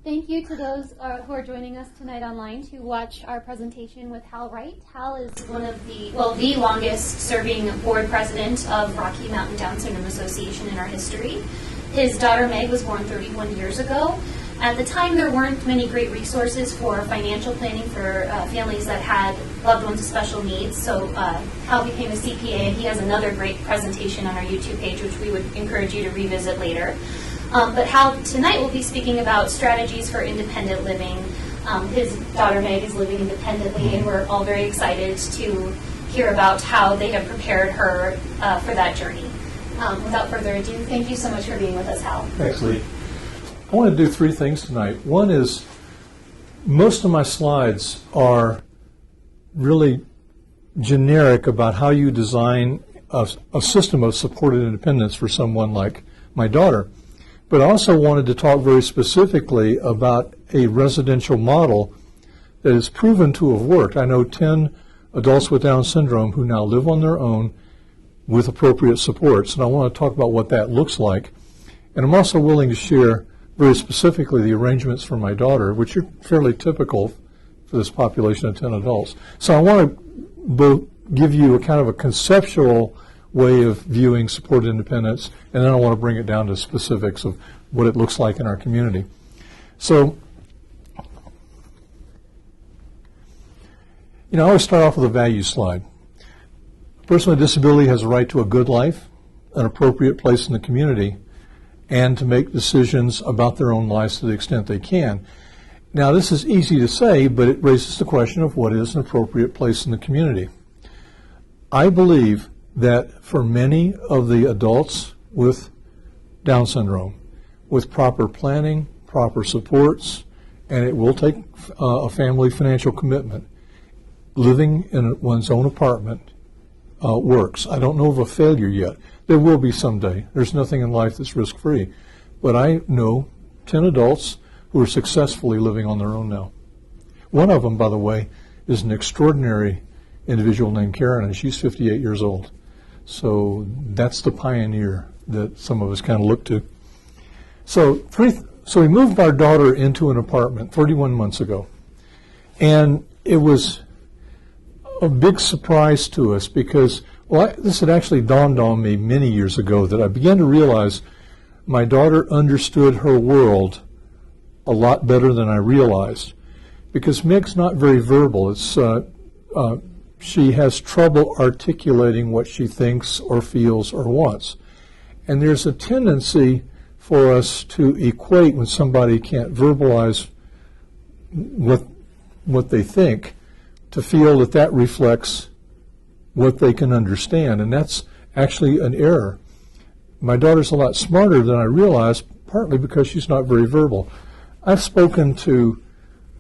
Thank you to those who are joining us tonight online to watch our presentation with Hal Wright. Hal is one of the longest serving board president of Rocky Mountain Down Syndrome Association in our history. His daughter Meg was born 31 years ago. At the time, there weren't many great resources for financial planning for families that had loved ones with special needs. So Hal became a CPA, and he has another great presentation on our YouTube page, which we would encourage you to revisit later. But Hal tonight will be speaking about strategies for independent living. His daughter Meg is living independently, and we're all very excited to hear about how they have prepared her for that journey. Without further ado, thank you so much for being with us, Hal. Thanks, Lee. I want to do three things tonight. One is, most of my slides are really generic about how you design a system of supported independence for someone like my daughter. But I also wanted to talk very specifically about a residential model that is proven to have worked. I know 10 adults with Down syndrome who now live on their own with appropriate supports, and I want to talk about what that looks like. And I'm also willing to share very specifically the arrangements for my daughter, which are fairly typical for this population of 10 adults. So I want to both give you a kind of a conceptual way of viewing supported independence, and then I want to bring it down to specifics of what it looks like in our community. So, I always start off with a value slide. A person with disability has a right to a good life, an appropriate place in the community, and to make decisions about their own lives to the extent they can. Now, this is easy to say, but it raises the question of what is an appropriate place in the community. I believe that for many of the adults with Down syndrome, with proper planning, proper supports, and it will take a family financial commitment, living in one's own apartment works. I don't know of a failure yet. There will be someday. There's nothing in life that's risk-free. But I know 10 adults who are successfully living on their own now. One of them, by the way, is an extraordinary individual named Karen, and she's 58 years old. So that's the pioneer that some of us kind of look to. So we moved our daughter into an apartment 31 months ago. And it was a big surprise to us because, this had actually dawned on me many years ago that I began to realize my daughter understood her world a lot better than I realized. Because Meg's not very verbal. She has trouble articulating what she thinks or feels or wants. And there's a tendency for us to equate when somebody can't verbalize what they think, to feel that that reflects what they can understand. And that's actually an error. My daughter's a lot smarter than I realized, partly because she's not very verbal. I've spoken to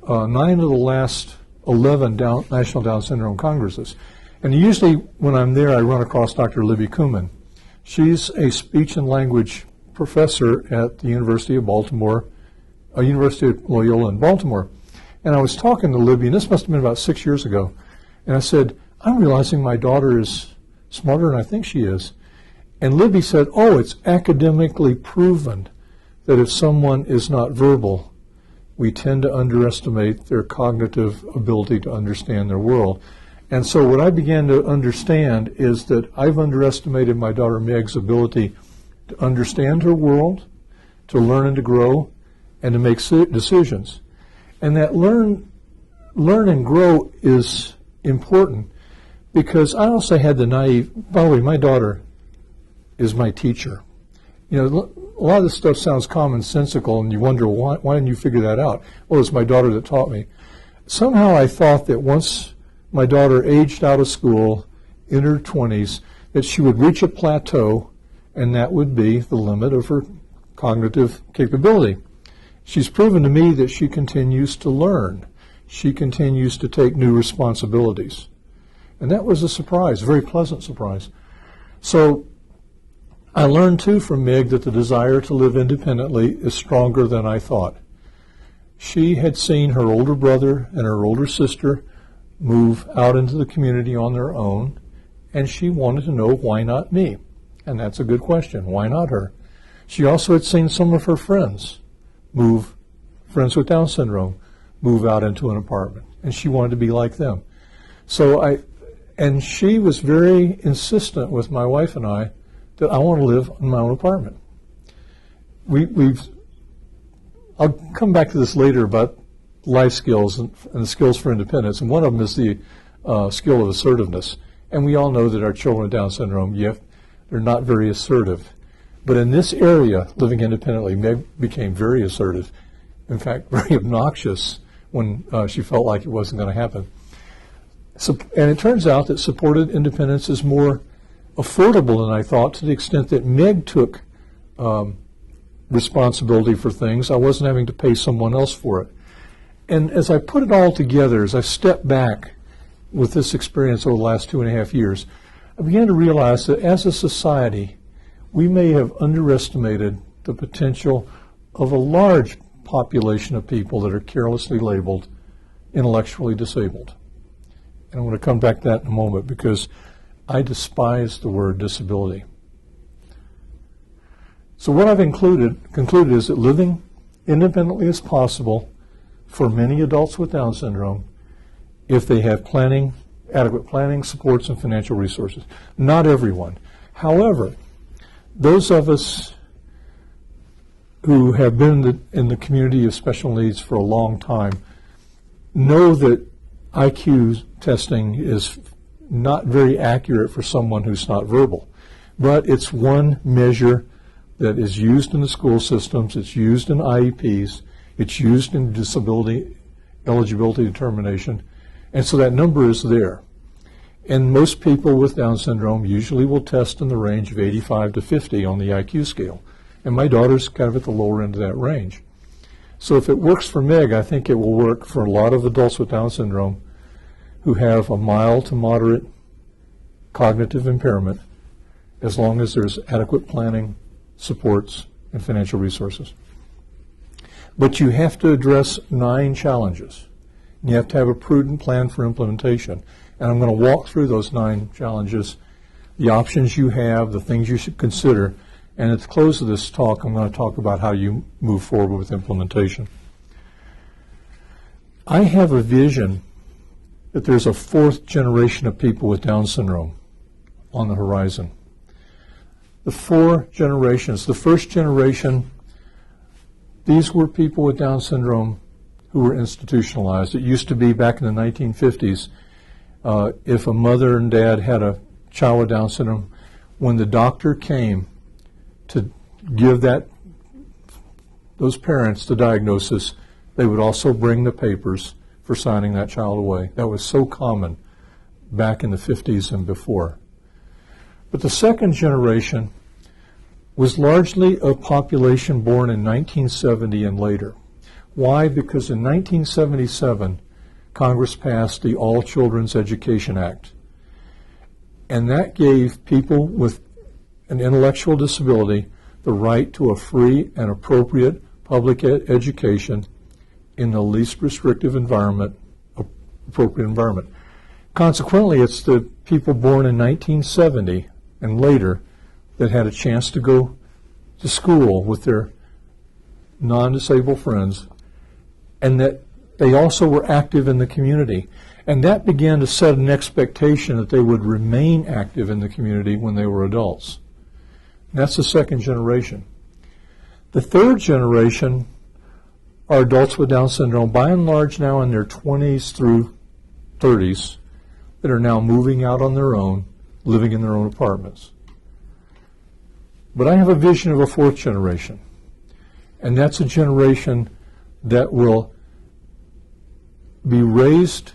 9 of the last 11 National Down Syndrome Congresses. And usually when I'm there, I run across Dr. Libby Kuhlman. She's a speech and language professor at the University of Baltimore, University of Loyola in Baltimore. And I was talking to Libby, and this must have been about 6 years ago. And I said, I'm realizing my daughter is smarter than I think she is. And Libby said, it's academically proven that if someone is not verbal, we tend to underestimate their cognitive ability to understand their world. And so what I began to understand is that I've underestimated my daughter Meg's ability to understand her world, to learn and to grow, and to make decisions. And that learn and grow is important because I also had the naive, by the way, my daughter is my teacher. A lot of this stuff sounds commonsensical, and you wonder, why didn't you figure that out? Well, it's my daughter that taught me. Somehow I thought that once my daughter aged out of school, in her 20s, that she would reach a plateau, and that would be the limit of her cognitive capability. She's proven to me that she continues to learn. She continues to take new responsibilities. And that was a surprise, a very pleasant surprise. So I learned, too, from Meg that the desire to live independently is stronger than I thought. She had seen her older brother and her older sister move out into the community on their own, and she wanted to know, why not me? And that's a good question. Why not her? She also had seen some of her friends move friends with Down syndrome move out into an apartment, and she wanted to be like them. And she was very insistent with my wife and I that I want to live in my own apartment. I'll come back to this later about life skills and the skills for independence, and one of them is the skill of assertiveness. And we all know that our children with Down syndrome, they're not very assertive. But in this area, living independently, Meg became very assertive. In fact, very obnoxious when she felt like it wasn't going to happen. And it turns out that supported independence is more affordable than I thought, to the extent that Meg took responsibility for things. I wasn't having to pay someone else for it. And as I put it all together, as I stepped back with this experience over the last 2.5 years, I began to realize that as a society, we may have underestimated the potential of a large population of people that are carelessly labeled intellectually disabled. And I'm going to come back to that in a moment, because I despise the word disability. So what I've concluded is that living independently is possible for many adults with Down syndrome if they have adequate planning, supports, and financial resources. Not everyone. However, those of us who have been in the community of special needs for a long time know that IQ testing is not very accurate for someone who's not verbal. But it's one measure that is used in the school systems, it's used in IEPs, it's used in disability eligibility determination, and so that number is there. And most people with Down syndrome usually will test in the range of 85 to 50 on the IQ scale. And my daughter's kind of at the lower end of that range. So if it works for Meg, I think it will work for a lot of adults with Down syndrome who have a mild to moderate cognitive impairment, as long as there's adequate planning, supports, and financial resources. But you have to address 9 challenges. You have to have a prudent plan for implementation. And I'm going to walk through those 9 challenges, the options you have, the things you should consider. And at the close of this talk, I'm going to talk about how you move forward with implementation. I have a vision that there's a 4th generation of people with Down syndrome on the horizon. The 4 generations. The first generation, these were people with Down syndrome who were institutionalized. It used to be back in the 1950s, if a mother and dad had a child with Down syndrome, when the doctor came to give those parents the diagnosis, they would also bring the papers for signing that child away. That was so common back in the 50s and before. But the second generation was largely a population born in 1970 and later. Why? Because in 1977, Congress passed the All Children's Education Act. And that gave people with an intellectual disability the right to a free and appropriate public education in the least restrictive environment, appropriate environment. Consequently, it's the people born in 1970 and later that had a chance to go to school with their non-disabled friends, and that they also were active in the community. And that began to set an expectation that they would remain active in the community when they were adults. And that's the second generation. The third generation are adults with Down syndrome, by and large now in their 20s through 30s, that are now moving out on their own, living in their own apartments. But I have a vision of a 4th generation, and that's a generation that will be raised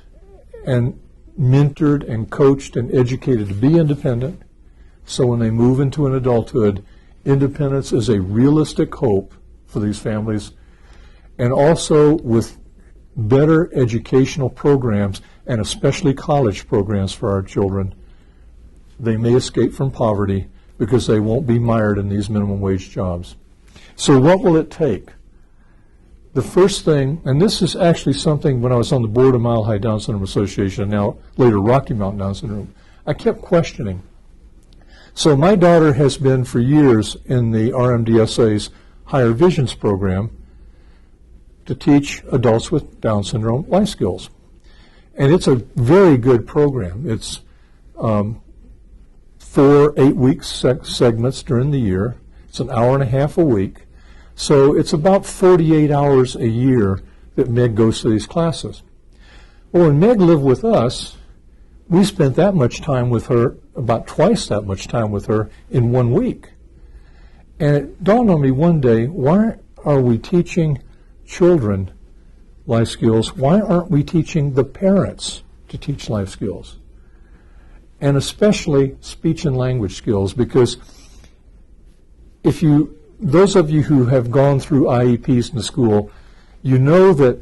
and mentored and coached and educated to be independent. So when they move into an adulthood, independence is a realistic hope for these families, and also with better educational programs, and especially college programs for our children, they may escape from poverty because they won't be mired in these minimum wage jobs. So what will it take? The first thing, and this is actually something when I was on the board of Mile High Down Syndrome Association, and now later Rocky Mountain Down Syndrome, I kept questioning. So my daughter has been for years in the RMDSA's Higher Visions program, to teach adults with Down syndrome life skills. And it's a very good program. It's 4 8-week segments during the year. It's an hour and a half a week. So it's about 48 hours a year that Meg goes to these classes. Well, when Meg lived with us, we spent that much time with her, about twice that much time with her in 1 week. And it dawned on me one day, why are we teaching children life skills? Why aren't we teaching the parents to teach life skills? And especially speech and language skills, because those of you who have gone through IEPs in the school, you know that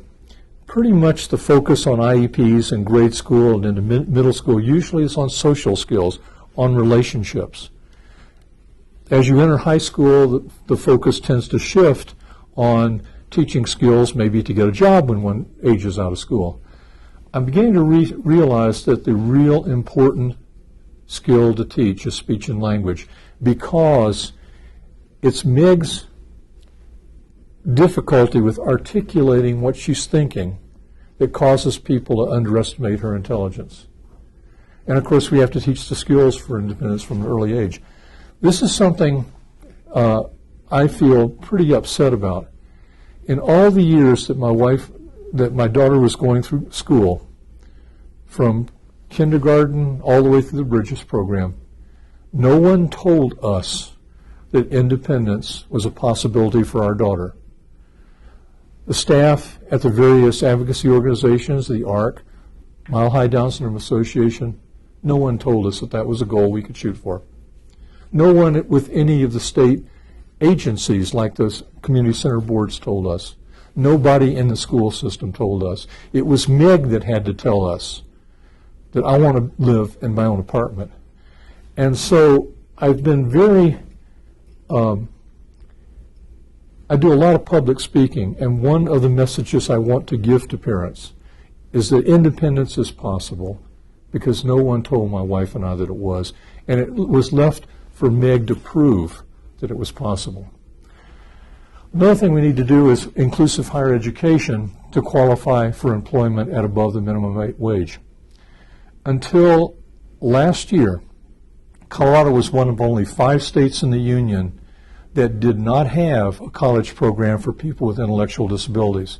pretty much the focus on IEPs in grade school and in the middle school usually is on social skills, on relationships. As you enter high school, the focus tends to shift on teaching skills, maybe to get a job when one ages out of school. I'm beginning to realize that the real important skill to teach is speech and language, because it's Meg's difficulty with articulating what she's thinking that causes people to underestimate her intelligence. And of course, we have to teach the skills for independence from an early age. This is something I feel pretty upset about. In all the years that my daughter was going through school, from kindergarten all the way through the Bridges program, no one told us that independence was a possibility for our daughter. The staff at the various advocacy organizations, the ARC, Mile High Down Syndrome Association, no one told us that that was a goal we could shoot for. No one with any of the state agencies like the community center boards told us. Nobody in the school system told us. It was Meg that had to tell us that I want to live in my own apartment. And so I've been I do a lot of public speaking, and one of the messages I want to give to parents is that independence is possible, because no one told my wife and I that it was. And it was left for Meg to prove that it was possible. Another thing we need to do is inclusive higher education to qualify for employment at above the minimum wage. Until last year, Colorado was one of only 5 states in the union that did not have a college program for people with intellectual disabilities.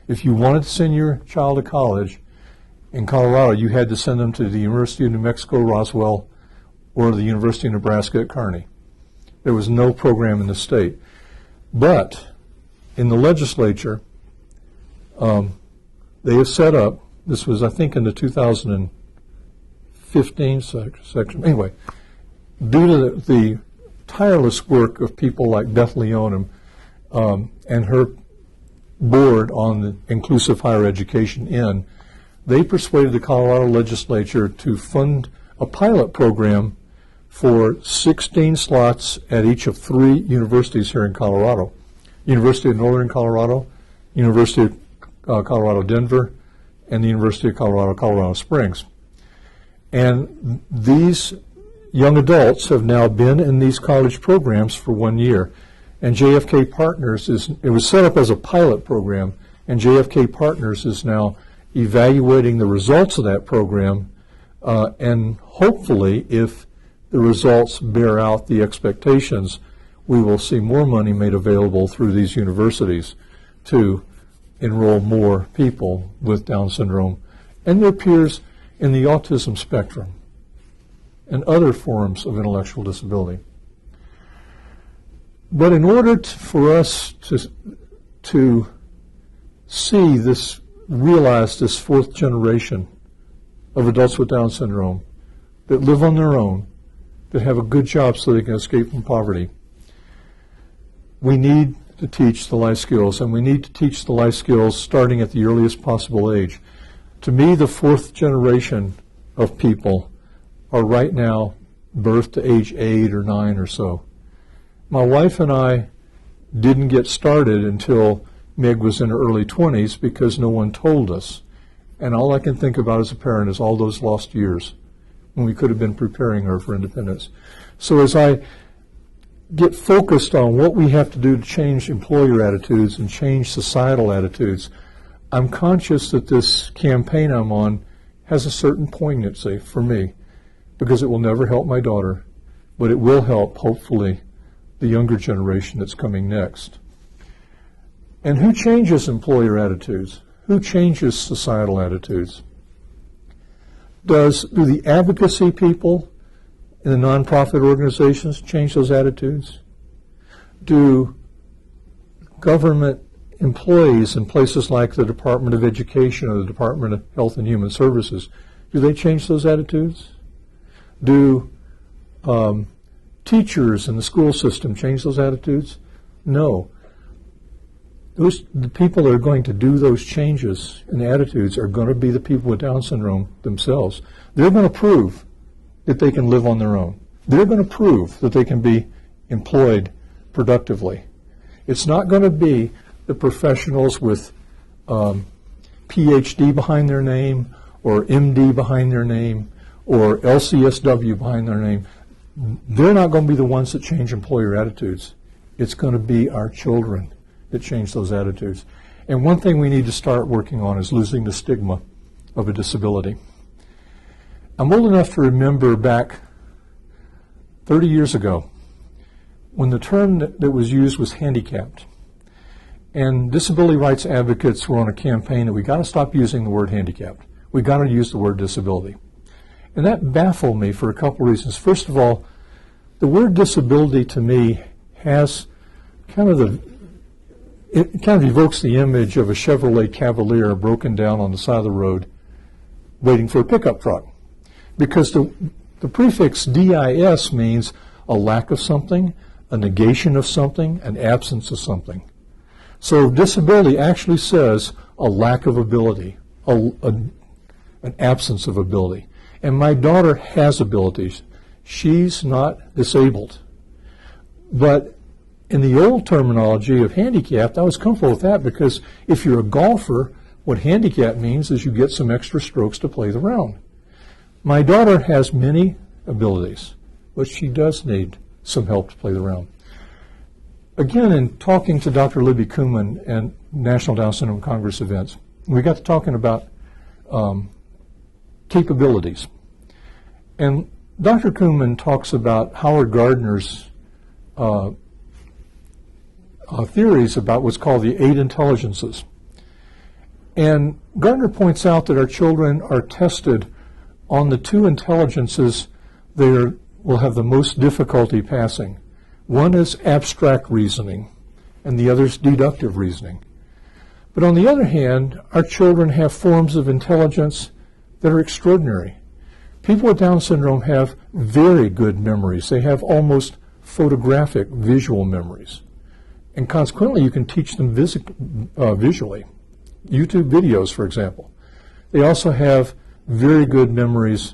If you wanted to send your child to college in Colorado, you had to send them to the University of New Mexico, Roswell, or the University of Nebraska at Kearney. There was no program in the state. But in the legislature, they have set up, this was I think in the 2015 section, anyway, due to the tireless work of people like Beth Leonum and her board on the Inclusive Higher Education they persuaded the Colorado legislature to fund a pilot program for 16 slots at each of 3 universities here in Colorado. University of Northern Colorado, University of Colorado Denver, and the University of Colorado, Colorado Springs. And these young adults have now been in these college programs for 1 year. And JFK Partners it was set up as a pilot program, and JFK Partners is now evaluating the results of that program, and hopefully, if the results bear out the expectations, we will see more money made available through these universities to enroll more people with Down syndrome and their peers in the autism spectrum and other forms of intellectual disability. But in order for us to see this, realize this 4th generation of adults with Down syndrome that live on their own, that have a good job so they can escape from poverty, we need to teach the life skills, and we need to teach the life skills starting at the earliest possible age. To me, the 4th generation of people are right now birthed to age 8 or 9 or so. My wife and I didn't get started until Meg was in her early 20s because no one told us. And all I can think about as a parent is all those lost years when we could have been preparing her for independence. So as I get focused on what we have to do to change employer attitudes and change societal attitudes, I'm conscious that this campaign I'm on has a certain poignancy for me, because it will never help my daughter, but it will help, hopefully, the younger generation that's coming next. And who changes employer attitudes? Who changes societal attitudes? Do the advocacy people in the nonprofit organizations change those attitudes? Do government employees in places like the Department of Education or the Department of Health and Human Services, do they change those attitudes? Do teachers in the school system change those attitudes? No. The people that are going to do those changes in attitudes are going to be the people with Down syndrome themselves. They're going to prove that they can live on their own. They're going to prove that they can be employed productively. It's not going to be the professionals with PhD behind their name or MD behind their name or LCSW behind their name. They're not going to be the ones that change employer attitudes. It's going to be our children that change those attitudes. And one thing we need to start working on is losing the stigma of a disability. I'm old enough to remember back 30 years ago when the term that was used was handicapped. And disability rights advocates were on a campaign that we got to stop using the word handicapped. We got to use the word disability. And that baffled me for a couple reasons. First of all, the word disability to me has it kind of evokes the image of a Chevrolet Cavalier broken down on the side of the road waiting for a pickup truck. Because the prefix DIS means a lack of something, a negation of something, an absence of something. So disability actually says a lack of ability, an absence of ability. And my daughter has abilities. She's not disabled. But in the old terminology of handicapped, I was comfortable with that because if you're a golfer, what handicap means is you get some extra strokes to play the round. My daughter has many abilities, but she does need some help to play the round. Again, in talking to Dr. Libby Kuhlman at National Down Syndrome Congress events, we got to talking about capabilities. And Dr. Kuhlman talks about Howard Gardner's theories about what's called the 8 intelligences. And Gardner points out that our children are tested on the 2 intelligences they will have the most difficulty passing. One is abstract reasoning, and the other is deductive reasoning. But on the other hand, our children have forms of intelligence that are extraordinary. People with Down syndrome have very good memories. They have almost photographic visual memories. And consequently, you can teach them visually. YouTube videos, for example. They also have very good memories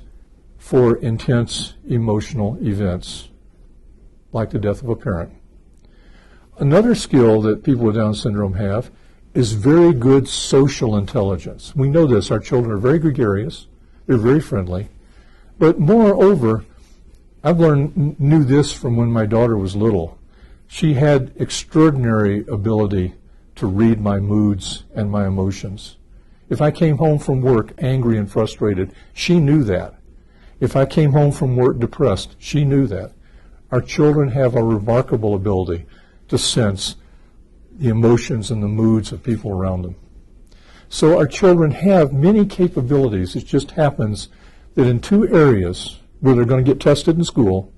for intense emotional events, like the death of a parent. Another skill that people with Down syndrome have is very good social intelligence. We know this. Our children are very gregarious. They're very friendly. But moreover, I've knew this from when my daughter was little. She had extraordinary ability to read my moods and my emotions. If I came home from work angry and frustrated, she knew that. If I came home from work depressed, she knew that. Our children have a remarkable ability to sense the emotions and the moods of people around them. So our children have many capabilities. It just happens that in 2 areas where they're going to get tested in school,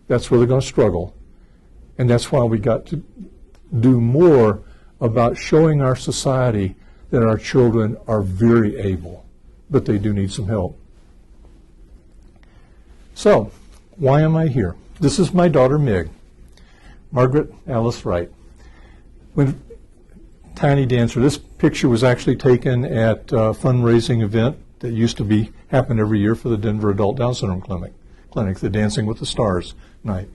that's where they're going to struggle. And that's why we got to do more about showing our society that our children are very able, but they do need some help. So, why am I here? This is my daughter, Meg, Margaret Alice Wright. When tiny dancer, this picture was actually taken at a fundraising event that used to happen every year for the Denver Adult Down Syndrome Clinic, the Dancing with the Stars night.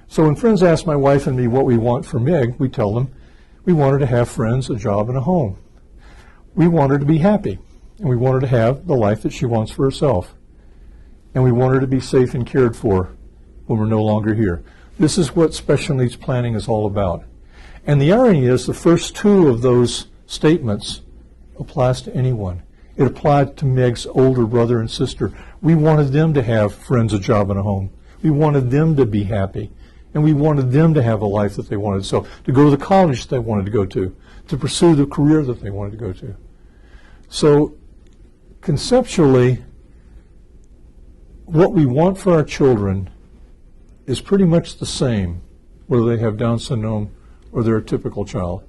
So when friends ask my wife and me what we want for Meg, we tell them we want her to have friends, a job, and a home. We want her to be happy, and we want her to have the life that she wants for herself. And we want her to be safe and cared for when we're no longer here. This is what special needs planning is all about. And the irony is the first two of those statements applies to anyone. It applied to Meg's older brother and sister. We wanted them to have friends, a job, and a home. We wanted them to be happy. And we wanted them to have a life that they wanted. So to go to the college they wanted to go to pursue the career that they wanted to go to. So conceptually, what we want for our children is pretty much the same, whether they have Down syndrome or they're a typical child.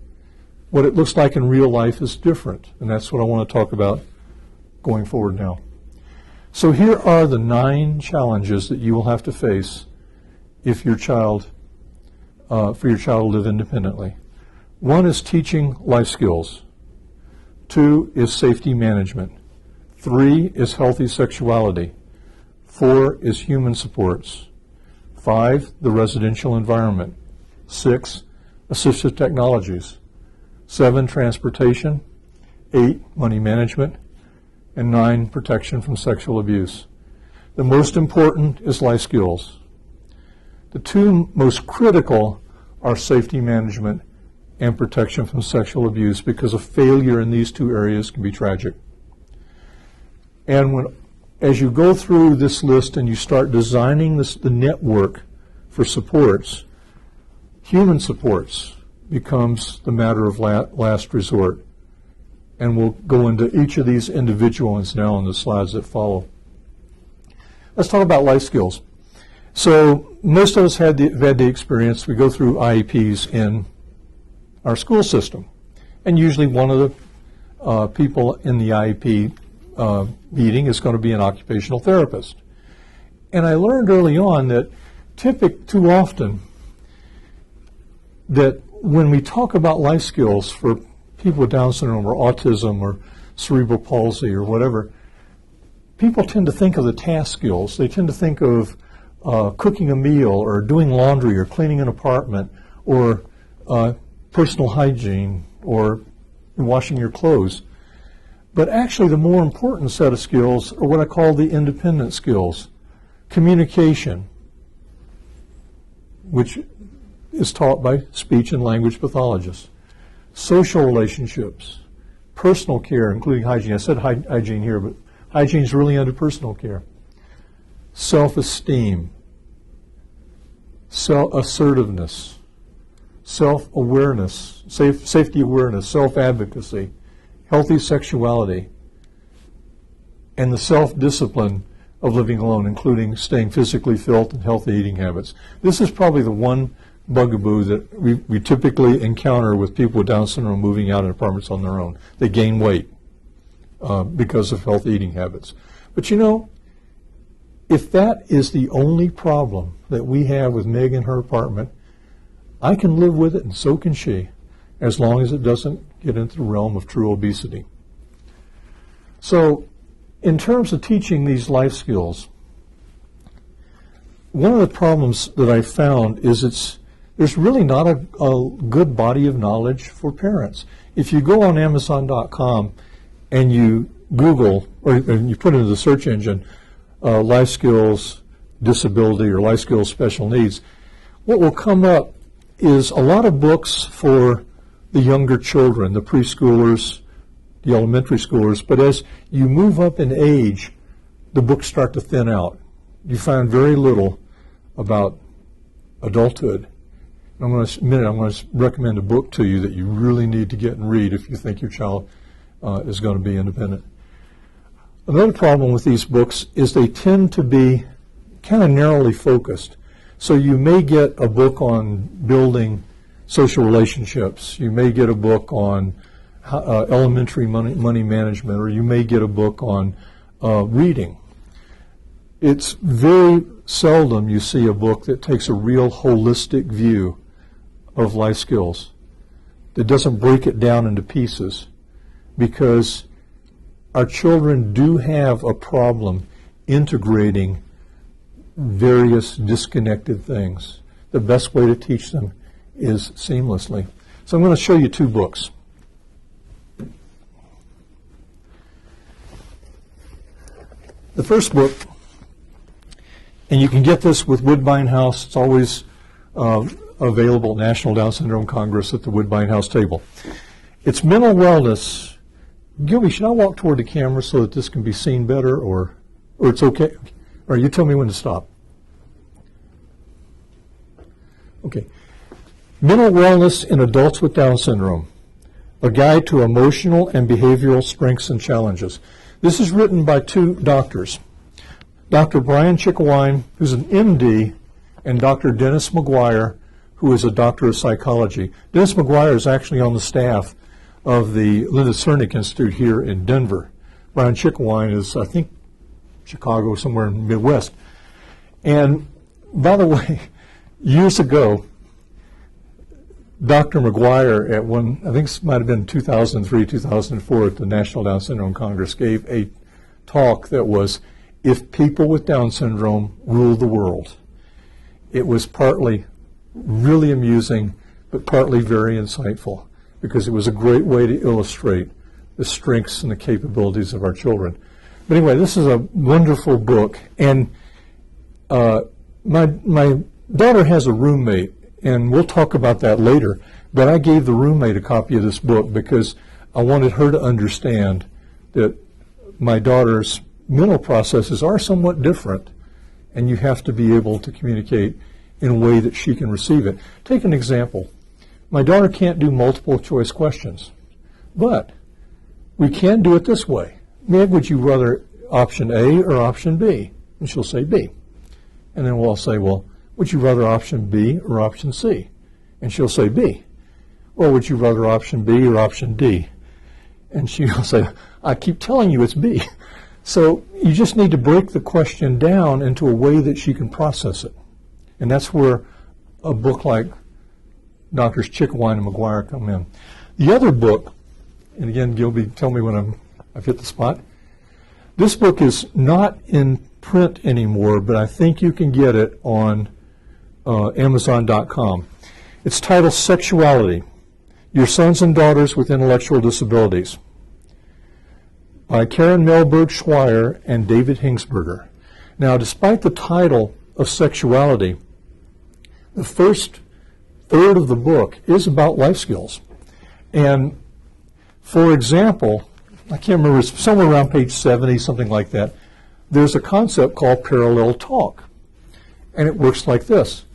What it looks like in real life is different, and that's what I want to talk about going forward now. So here are the 9 challenges that you will have to face if your child, for your child to live independently. 1 is teaching life skills. 2 is safety management. 3 is healthy sexuality. 4 is human supports. 5, the residential environment. 6, assistive technologies. 7, transportation. 8, money management. And 9, protection from sexual abuse. The most important is life skills. The 2 most critical are safety management and protection from sexual abuse, because a failure in these 2 areas can be tragic. And as you go through this list and you start designing the network for supports, human supports becomes the matter of last resort. And we'll go into each of these individual ones now on the slides that follow. Let's talk about life skills. So most of us have had the experience. We go through IEPs in our school system. And usually one of the people in the IEP meeting is going to be an occupational therapist. And I learned early on that too often that when we talk about life skills for people with Down syndrome or autism or cerebral palsy or whatever, people tend to think of the task skills. They tend to think of cooking a meal or doing laundry or cleaning an apartment or personal hygiene or washing your clothes. But actually the more important set of skills are what I call the independent skills. Communication, which is taught by speech and language pathologists. Social relationships, personal care, including hygiene. I said hygiene here, but hygiene is really under personal care. Self-esteem, assertiveness, self-awareness, safety awareness, self-advocacy, healthy sexuality, and the self-discipline of living alone, including staying physically fit and healthy eating habits. This is probably the one bugaboo that we typically encounter with people with Down syndrome moving out in apartments on their own. They gain weight because of healthy eating habits. But you know, if that is the only problem that we have with Meg in her apartment, I can live with it and so can she, as long as it doesn't get into the realm of true obesity. So in terms of teaching these life skills, one of the problems that I found is there's really not a good body of knowledge for parents. If you go on Amazon.com and you Google, or you put into the search engine, life skills disability or life skills special needs, what will come up is a lot of books for the younger children, the preschoolers, the elementary schoolers, but as you move up in age, the books start to thin out. You find very little about adulthood. I'm going to recommend a book to you that you really need to get and read if you think your child is going to be independent. Another problem with these books is they tend to be kind of narrowly focused. So you may get a book on building social relationships. You may get a book on elementary money management, or you may get a book on reading. It's very seldom you see a book that takes a real holistic view of life skills, that doesn't break it down into pieces, because our children do have a problem integrating various disconnected things. The best way to teach them is seamlessly. So I'm going to show you 2 books. The first book, and you can get this with Woodbine House, it's always available at National Down Syndrome Congress at the Woodbine House table. It's mental wellness. Gilby, should I walk toward the camera so that this can be seen better, or it's okay? Or you tell me when to stop. Okay. Mental Wellness in Adults with Down Syndrome, a guide to emotional and behavioral strengths and challenges. This is written by two doctors, Dr. Brian Chickawine, who's an MD, and Dr. Dennis McGuire, who is a doctor of psychology. Dennis McGuire is actually on the staff of the Linda Cernick Institute here in Denver. Brian Chickawine is, I think, Chicago, somewhere in the Midwest. And by the way, years ago, Dr. McGuire at one, I think it might have been 2003, 2004 at the National Down Syndrome Congress, gave a talk that was, "If people with Down syndrome rule the world." It was partly really amusing, but partly very insightful, because it was a great way to illustrate the strengths and the capabilities of our children. But anyway, this is a wonderful book, and my daughter has a roommate, and we'll talk about that later, but I gave the roommate a copy of this book because I wanted her to understand that my daughter's mental processes are somewhat different, and you have to be able to communicate in a way that she can receive it. Take an example. My daughter can't do multiple choice questions, but we can do it this way. Meg, would you rather option A or option B? And she'll say B. And then we'll say, well, would you rather option B or option C? And she'll say B. Or would you rather option B or option D? And she'll say, I keep telling you it's B. So you just need to break the question down into a way that she can process it. And that's where a book like Drs. Chickawine and McGuire come in. The other book, and again, Gilby, tell me when I've hit the spot. This book is not in print anymore, but I think you can get it on Amazon.com. It's titled Sexuality, Your Sons and Daughters with Intellectual Disabilities, by Karen Melberg-Schweier and David Hingsberger. Now, despite the title of Sexuality, the first third of the book is about life skills. And for example, I can't remember, it's somewhere around page 70, something like that, there's a concept called parallel talk. And it works like this.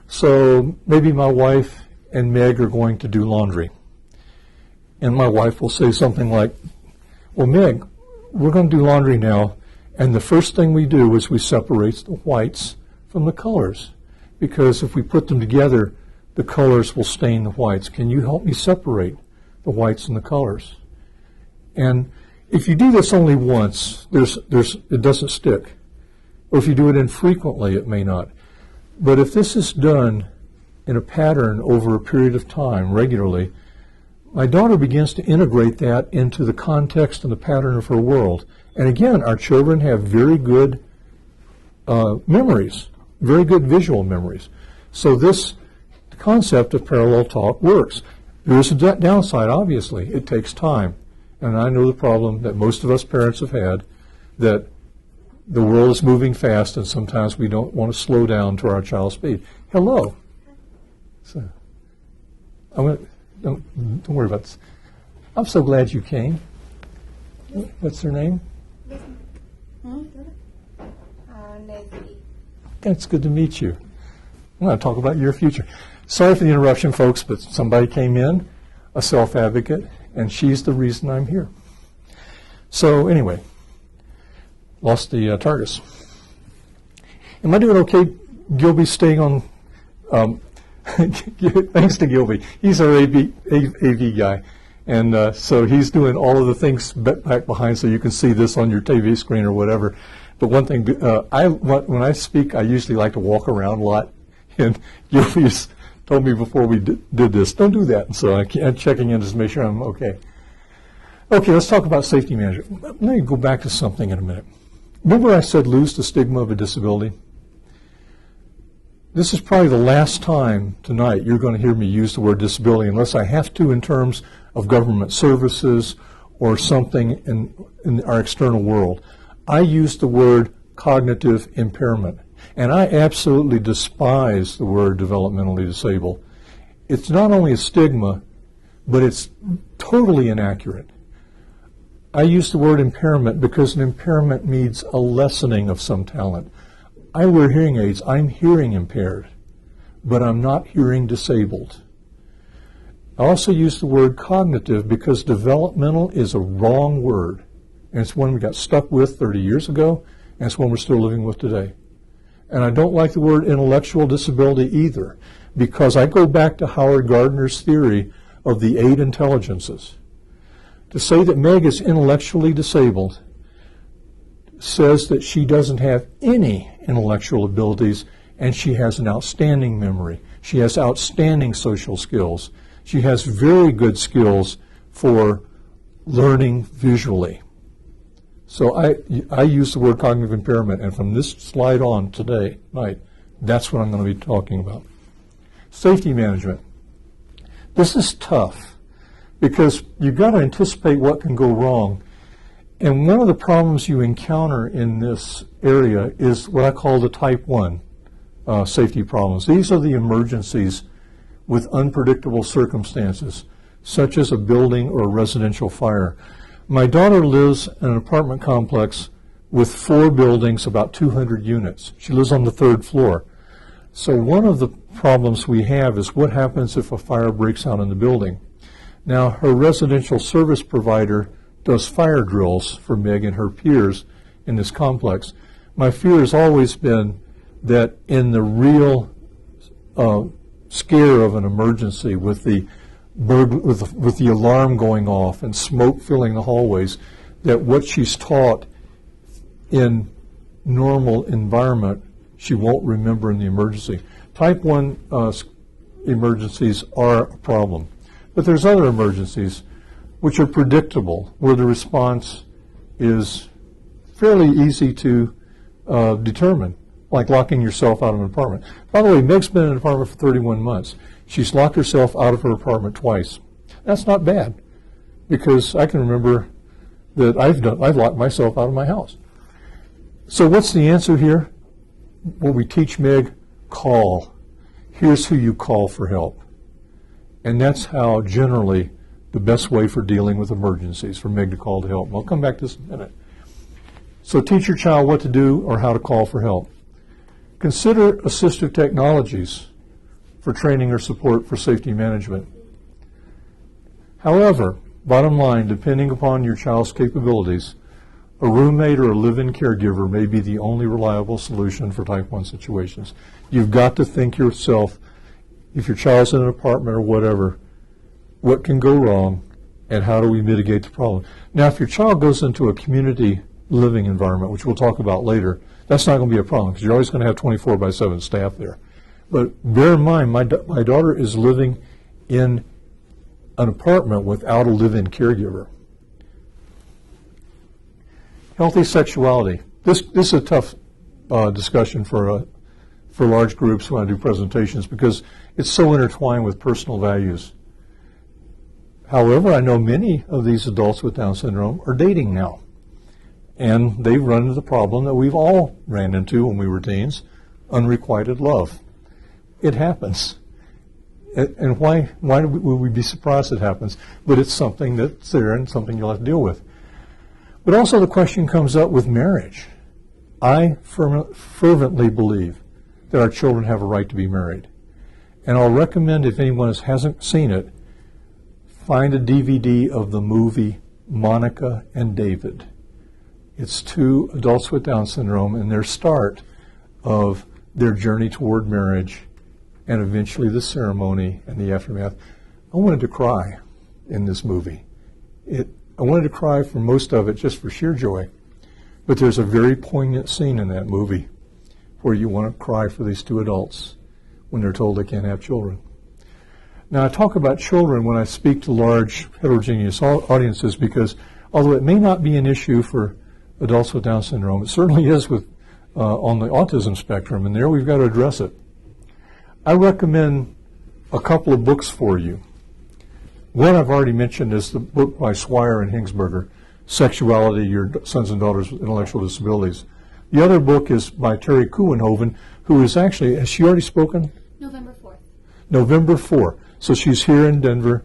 So maybe my wife and Meg are going to do laundry. And my wife will say something like, well, Meg, we're going to do laundry now, and the first thing we do is we separate the whites from the colors, because if we put them together, the colors will stain the whites. Can you help me separate the whites and the colors? And if you do this only once, it doesn't stick. Or if you do it infrequently, it may not. But if this is done in a pattern over a period of time, regularly, my daughter begins to integrate that into the context and the pattern of her world. And again, our children have very good memories, very good visual memories. So this concept of parallel talk works. There is a downside, obviously. It takes time. And I know the problem that most of us parents have had, that the world is moving fast, and sometimes we don't want to slow down to our child's speed. Hello. So, don't worry about this. I'm so glad you came. What's her name? Leslie. It's good to meet you. I'm going to talk about your future. Sorry for the interruption, folks, but somebody came in, a self-advocate, and she's the reason I'm here. So anyway, lost the Targus. Am I doing okay? Gilby staying on? Thanks to Gilby. He's our AV guy. And so he's doing all of the things back behind so you can see this on your TV screen or whatever. But one thing, when I speak, I usually like to walk around a lot. And Gilby's told me before we did this, don't do that. And so I'm checking in just to make sure I'm okay. Okay, let's talk about safety management. Let me go back to something in a minute. Remember I said lose the stigma of a disability? This is probably the last time tonight you're going to hear me use the word disability, unless I have to in terms of government services or something in our external world. I use the word cognitive impairment. And I absolutely despise the word developmentally disabled. It's not only a stigma, but it's totally inaccurate. I use the word impairment because an impairment means a lessening of some talent. I wear hearing aids. I'm hearing impaired, but I'm not hearing disabled. I also use the word cognitive because developmental is a wrong word. And it's one we got stuck with 30 years ago, and it's one we're still living with today. And I don't like the word intellectual disability either, because I go back to Howard Gardner's theory of the 8 intelligences. To say that Meg is intellectually disabled says that she doesn't have any intellectual abilities, and she has an outstanding memory. She has outstanding social skills. She has very good skills for learning visually. So I use the word cognitive impairment, and from this slide on today, that's what I'm going to be talking about. Safety management. This is tough because you've got to anticipate what can go wrong. And one of the problems you encounter in this area is what I call the type 1 safety problems. These are the emergencies with unpredictable circumstances, such as a building or a residential fire. My daughter lives in an apartment complex with 4 buildings, about 200 units. She lives on the 3rd floor. So one of the problems we have is what happens if a fire breaks out in the building. Now, her residential service provider does fire drills for Meg and her peers in this complex. My fear has always been that in the real scare of an emergency with the alarm going off and smoke filling the hallways, that what she's taught in normal environment she won't remember in the emergency. Type 1 emergencies are a problem. But there's other emergencies which are predictable, where the response is fairly easy to determine, like locking yourself out of an apartment. By the way, Meg's been in an apartment for 31 months. She's locked herself out of her apartment twice. That's not bad, because I can remember that I've locked myself out of my house. So what's the answer here? What we teach Meg, call. Here's who you call for help. And that's how generally the best way for dealing with emergencies, for Meg to call to help. And I'll come back to this in a minute. So teach your child what to do or how to call for help. Consider assistive technologies for training or support for safety management. However, bottom line, depending upon your child's capabilities, a roommate or a live-in caregiver may be the only reliable solution for type 1 situations. You've got to think yourself, if your child's in an apartment or whatever, what can go wrong and how do we mitigate the problem? Now, if your child goes into a community living environment, which we'll talk about later, that's not going to be a problem because you're always going to have 24/7 staff there. But bear in mind, my daughter is living in an apartment without a live-in caregiver. Healthy sexuality. This is a tough discussion for large groups when I do presentations because it's so intertwined with personal values. However, I know many of these adults with Down syndrome are dating now, and they've run into the problem that we've all ran into when we were teens, unrequited love. It happens. And why would we be surprised it happens? But it's something that's there and something you'll have to deal with. But also the question comes up with marriage. I fervently believe that our children have a right to be married. And I'll recommend, if anyone hasn't seen it, find a DVD of the movie Monica and David. It's 2 adults with Down syndrome and their start of their journey toward marriage and eventually the ceremony and the aftermath. I wanted to cry in this movie. I wanted to cry for most of it just for sheer joy. But there's a very poignant scene in that movie where you want to cry for these 2 adults when they're told they can't have children. Now, I talk about children when I speak to large heterogeneous audiences because although it may not be an issue for adults with Down syndrome, it certainly is with on the autism spectrum, and there we've got to address it. I recommend a couple of books for you. One I've already mentioned is the book by Swire and Hingsberger, Sexuality, Your Sons and Daughters with Intellectual Disabilities. The other book is by Terry Kuenhoven, who is actually, has she already spoken? November 4th. November 4th. So she's here in Denver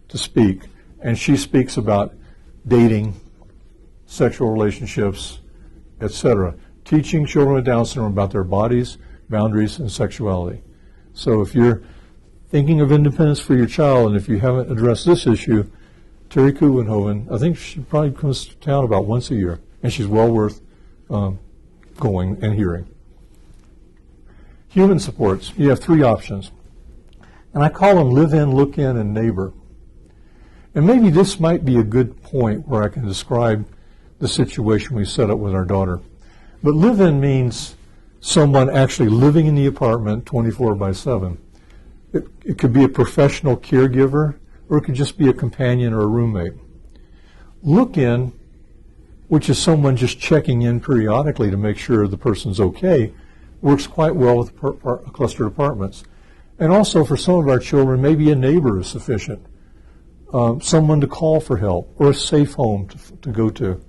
to speak, and she speaks about dating, sexual relationships, etc., teaching children with Down syndrome about their bodies, boundaries, and sexuality. So if you're thinking of independence for your child, and if you haven't addressed this issue, Terry Kuenhoven, I think she probably comes to town about once a year, and she's well worth going and hearing. Human supports, you have three options. And I call them live-in, look-in, and neighbor. And maybe this might be a good point where I can describe the situation we set up with our daughter. But live-in means someone actually living in the apartment 24/7. It could be a professional caregiver, or it could just be a companion or a roommate. Look-in, which is someone just checking in periodically to make sure the person's okay, works quite well with clustered apartments. And also for some of our children, maybe a neighbor is sufficient. Someone to call for help, or a safe home to go to.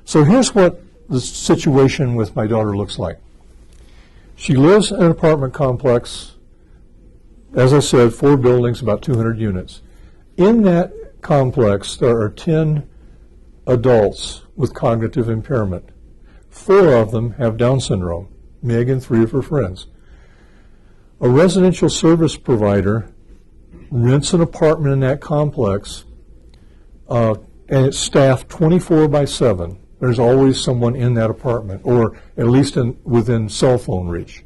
So here's what the situation with my daughter looks like. She lives in an apartment complex, as I said, 4 buildings, about 200 units. In that complex, there are 10 adults with cognitive impairment. 4 of them have Down syndrome, Meg and 3 of her friends. A residential service provider rents an apartment in that complex, and it's staffed 24/7. There's always someone in that apartment, or at least within cell phone reach.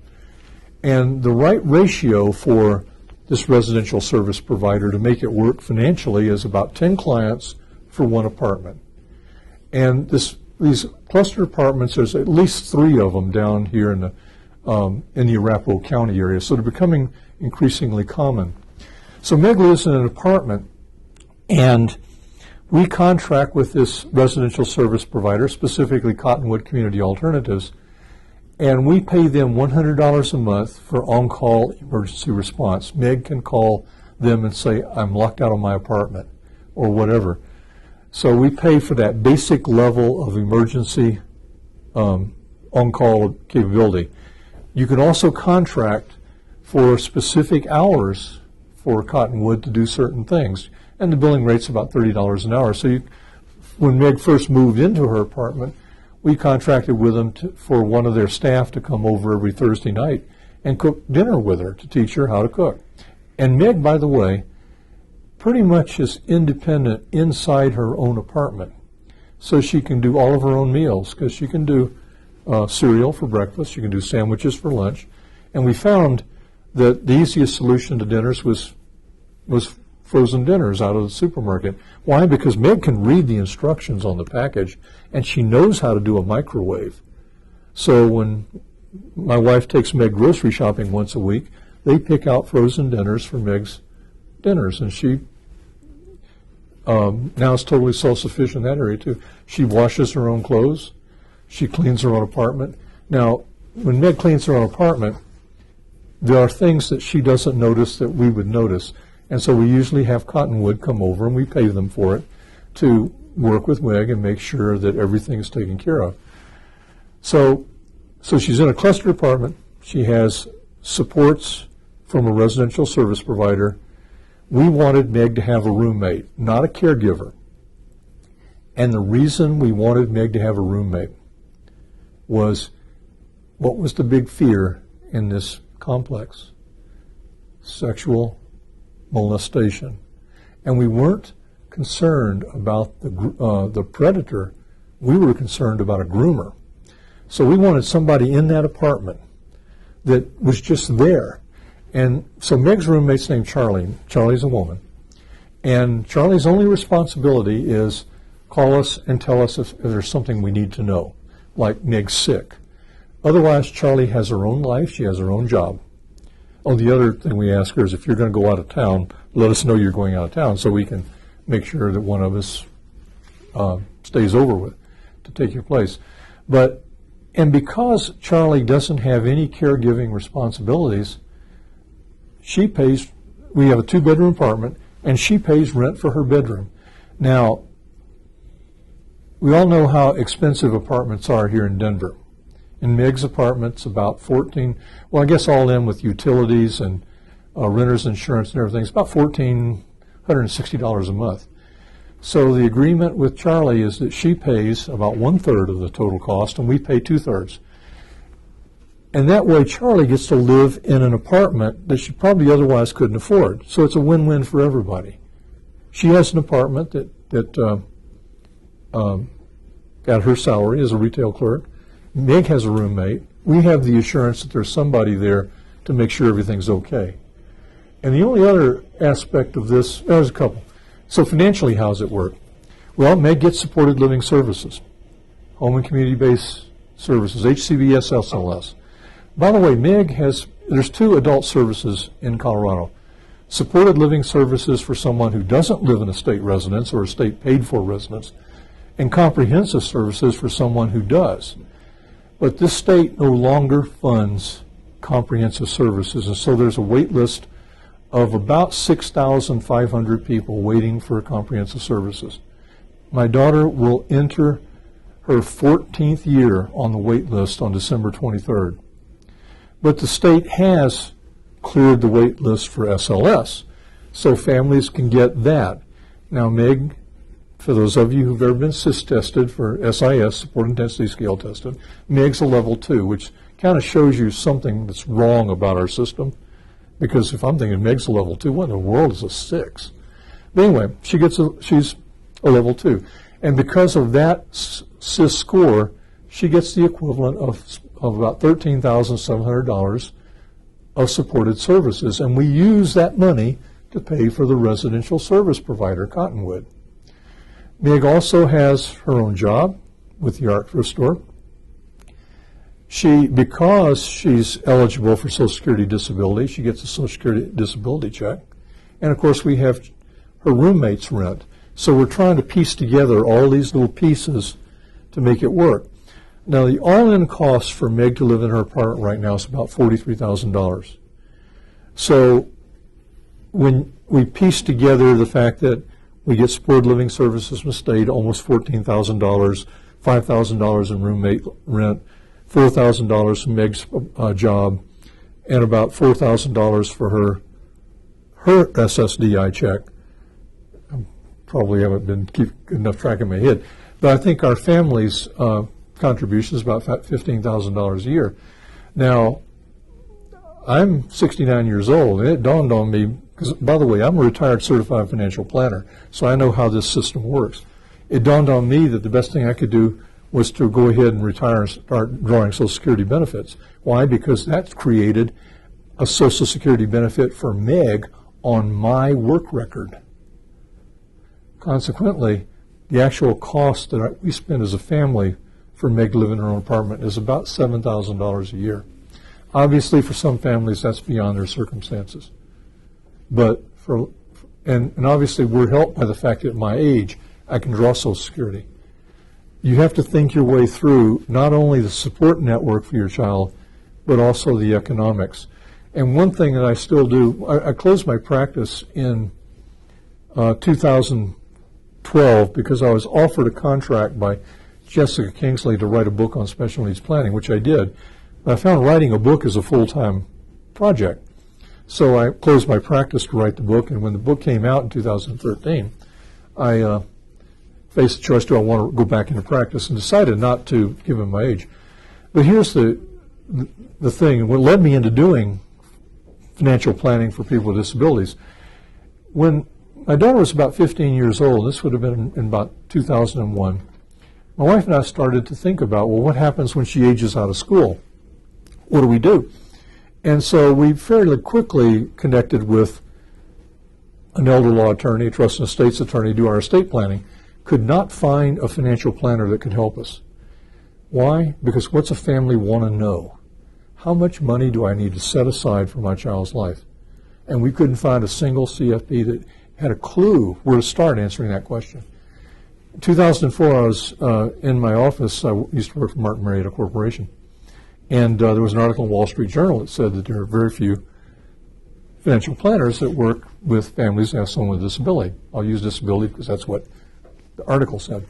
And the right ratio for this residential service provider to make it work financially is about 10 clients for 1 apartment. And these cluster apartments, there's at least 3 of them down here in the Arapahoe County area, so they're becoming increasingly common. So Meg lives in an apartment, and we contract with this residential service provider, specifically Cottonwood Community Alternatives, and we pay them $100 a month for on-call emergency response. Meg can call them and say, I'm locked out of my apartment, or whatever. So we pay for that basic level of emergency on-call capability. You can also contract for specific hours for Cottonwood to do certain things, and the billing rate's about $30 an hour. So when Meg first moved into her apartment, we contracted with them for one of their staff to come over every Thursday night and cook dinner with her to teach her how to cook. And Meg, by the way, pretty much is independent inside her own apartment. So she can do all of her own meals, because she can do cereal for breakfast, she can do sandwiches for lunch. And we found that the easiest solution to dinners was frozen dinners out of the supermarket. Why? Because Meg can read the instructions on the package, and she knows how to do a microwave. So when my wife takes Meg grocery shopping once a week, they pick out frozen dinners for Meg's dinners, and she now is totally self-sufficient in that area too. She washes her own clothes. She cleans her own apartment. Now, when Meg cleans her own apartment, there are things that she doesn't notice that we would notice. And so we usually have Cottonwood come over, and we pay them for it, to work with Meg and make sure that everything is taken care of. So she's in a cluster apartment. She has supports from a residential service provider. We wanted Meg to have a roommate, not a caregiver. And the reason we wanted Meg to have a roommate was, what was the big fear in this complex? Sexual molestation. And we weren't concerned about the predator. We were concerned about a groomer. So we wanted somebody in that apartment that was just there. And so Meg's roommate's named Charlie. Charlie's a woman. And Charlie's only responsibility is call us and tell us if there's something we need to know, like Meg's sick. Otherwise, Charlie has her own life. She has her own job. Oh, the other thing we ask her is, if you're going to go out of town, let us know you're going out of town so we can make sure that one of us stays over to take your place. And because Charlie doesn't have any caregiving responsibilities, she pays, we have a 2-bedroom apartment, and she pays rent for her bedroom. Now, we all know how expensive apartments are here in Denver. In Meg's apartment, it's about 14, well, I guess all in with utilities and renter's insurance and everything, it's about $1,460 a month. So the agreement with Charlie is that she pays about 1/3 of the total cost, and we pay 2/3. And that way, Charlie gets to live in an apartment that she probably otherwise couldn't afford. So it's a win-win for everybody. She has an apartment that got her salary as a retail clerk. Meg has a roommate. We have the assurance that there's somebody there to make sure everything's okay. And the only other aspect of this, there's a couple. So financially, how does it work? Well, Meg gets supported living services, home and community-based services, HCBS, SLS. By the way, there's 2 adult services in Colorado. Supported living services for someone who doesn't live in a state residence or a state paid for residence, and comprehensive services for someone who does. But this state no longer funds comprehensive services, and so there's a wait list of about 6,500 people waiting for comprehensive services. My daughter will enter her 14th year on the wait list on December 23rd. But the state has cleared the wait list for SLS, so families can get that. Now, Meg, for those of you who've ever been SIS tested for SIS, support intensity scale tested, Meg's a level 2, which kind of shows you something that's wrong about our system. Because if I'm thinking Meg's a level 2, what in the world is a 6? But anyway, she's a level 2. And because of that SIS score, she gets the equivalent of about $13,700 of supported services. And we use that money to pay for the residential service provider, Cottonwood. Meg also has her own job with the art thrift store. Because she's eligible for Social Security disability, she gets a Social Security disability check. And of course, we have her roommate's rent. So we're trying to piece together all these little pieces to make it work. Now, the all-in cost for Meg to live in her apartment right now is about $43,000. So when we piece together the fact that we get supported living services from the state, almost $14,000, $5,000 in roommate rent, $4,000 from Meg's job, and about $4,000 for her SSDI check. I probably haven't been keeping enough track in my head, but I think our family's contribution is about $15,000 a year. Now, I'm 69 years old, and it dawned on me, because, by the way, I'm a retired certified financial planner, so I know how this system works. It dawned on me that the best thing I could do was to go ahead and retire and start drawing Social Security benefits. Why? Because that's created a Social Security benefit for Meg on my work record. Consequently, the actual cost that we spend as a family for Meg to live in her own apartment is about $7,000 a year. Obviously, for some families, that's beyond their circumstances. But and obviously, we're helped by the fact that at my age, I can draw Social Security. You have to think your way through not only the support network for your child, but also the economics. And one thing that I still do, I closed my practice in 2012 because I was offered a contract by Jessica Kingsley to write a book on special needs planning, which I did. But I found writing a book is a full-time project. So I closed my practice to write the book, and when the book came out in 2013, I faced the choice, do I want to go back into practice, and decided not to, given my age. But here's the thing, and what led me into doing financial planning for people with disabilities. When my daughter was about 15 years old, this would have been in about 2001, my wife and I started to think about, well, what happens when she ages out of school? What do we do? And so we fairly quickly connected with an elder law attorney, a trust and estates attorney, do our estate planning. Could not find a financial planner that could help us. Why? Because what's a family want to know? How much money do I need to set aside for my child's life? And we couldn't find a single CFP that had a clue where to start answering that question. In 2004, I was in my office. I used to work for Martin Marietta Corporation. And there was an article in Wall Street Journal that said that there are very few financial planners that work with families that have someone with a disability. I'll use disability because that's what the article said.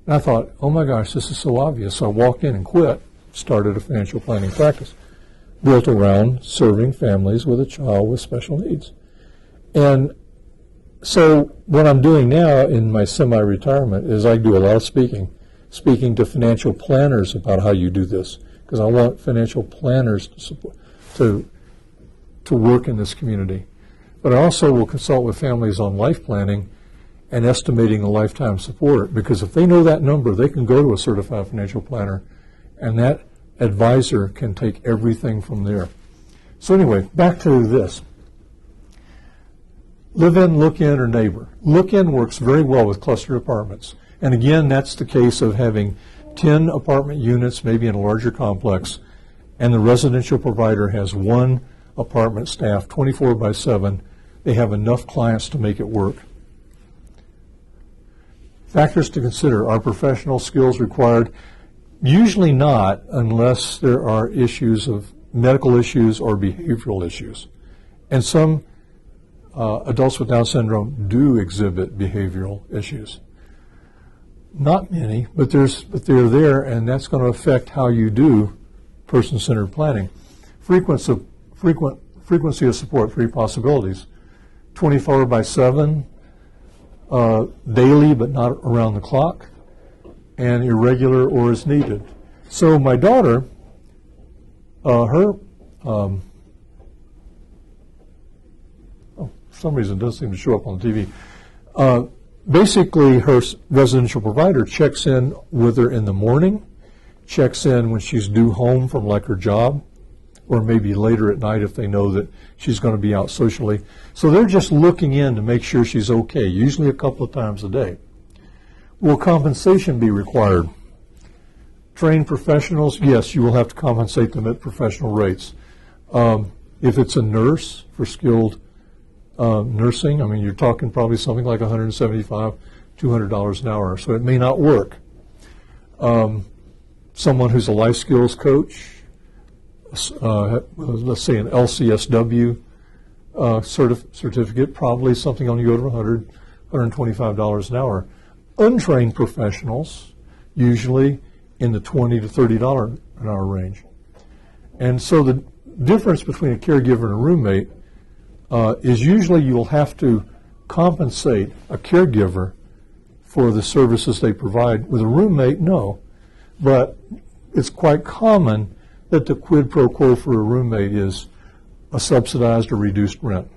And I thought, oh my gosh, this is so obvious. So I walked in and quit started a financial planning practice built around serving families with a child with special needs. And so what I'm doing now in my semi-retirement is I do a lot of speaking to financial planners about how you do this, because I want financial planners to support, to work in this community. But I also will consult with families on life planning and estimating a lifetime support, because if they know that number, they can go to a certified financial planner, and that advisor can take everything from there. So anyway, back to this. Live-in, look-in, or neighbor. Look-in works very well with clustered apartments. And again, that's the case of having 10 apartment units, maybe in a larger complex, and the residential provider has one apartment staff 24/7. They have enough clients to make it work. Factors to consider: are professional skills required? Usually not, unless there are issues of medical issues or behavioral issues. And some adults with Down syndrome do exhibit behavioral issues. Not many, but they're there, and that's going to affect how you do person-centered planning. Frequency of support, 3 possibilities: 24/7, daily but not around the clock, and irregular or as needed. So my daughter, for some reason it doesn't seem to show up on the TV. Basically, her residential provider checks in with her in the morning, checks in when she's due home from like her job, or maybe later at night if they know that she's going to be out socially. So they're just looking in to make sure she's okay, usually a couple of times a day. Will compensation be required? Trained professionals, yes, you will have to compensate them at professional rates. If it's a nurse for skilled nursing, I mean, you're talking probably something like $175, $200 an hour, so it may not work. Someone who's a life skills coach, let's say an LCSW certificate, probably something on the order of $100, $125 an hour. Untrained professionals, usually in the $20 to $30 an hour range. And so the difference between a caregiver and a roommate is usually you'll have to compensate a caregiver for the services they provide. With a roommate, no. But it's quite common that the quid pro quo for a roommate is a subsidized or reduced rent.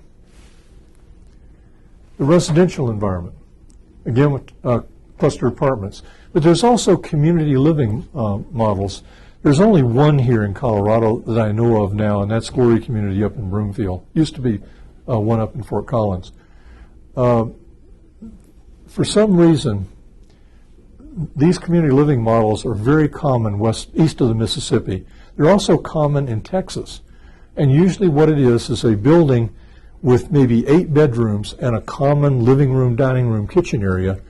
The residential environment, again with cluster apartments. But there's also community living models. There's only one here in Colorado that I know of now, and that's Glory Community up in Broomfield. Used to be one up in Fort Collins. For some reason, these community living models are very common east of the Mississippi. They're also common in Texas. And usually what it is a building with maybe 8 bedrooms and a common living room, dining room, kitchen area.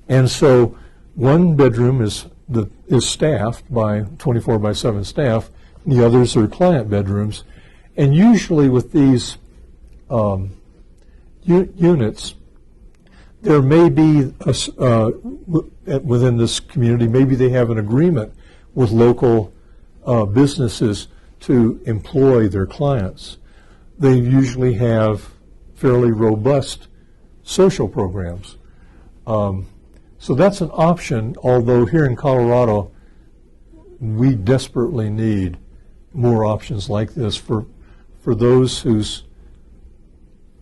And so one bedroom is staffed by 24/7 staff, and the others are client bedrooms. And usually with these units, there may be, within this community, maybe they have an agreement with local businesses to employ their clients. They usually have fairly robust social programs. So that's an option, although here in Colorado, we desperately need more options like this for those whose,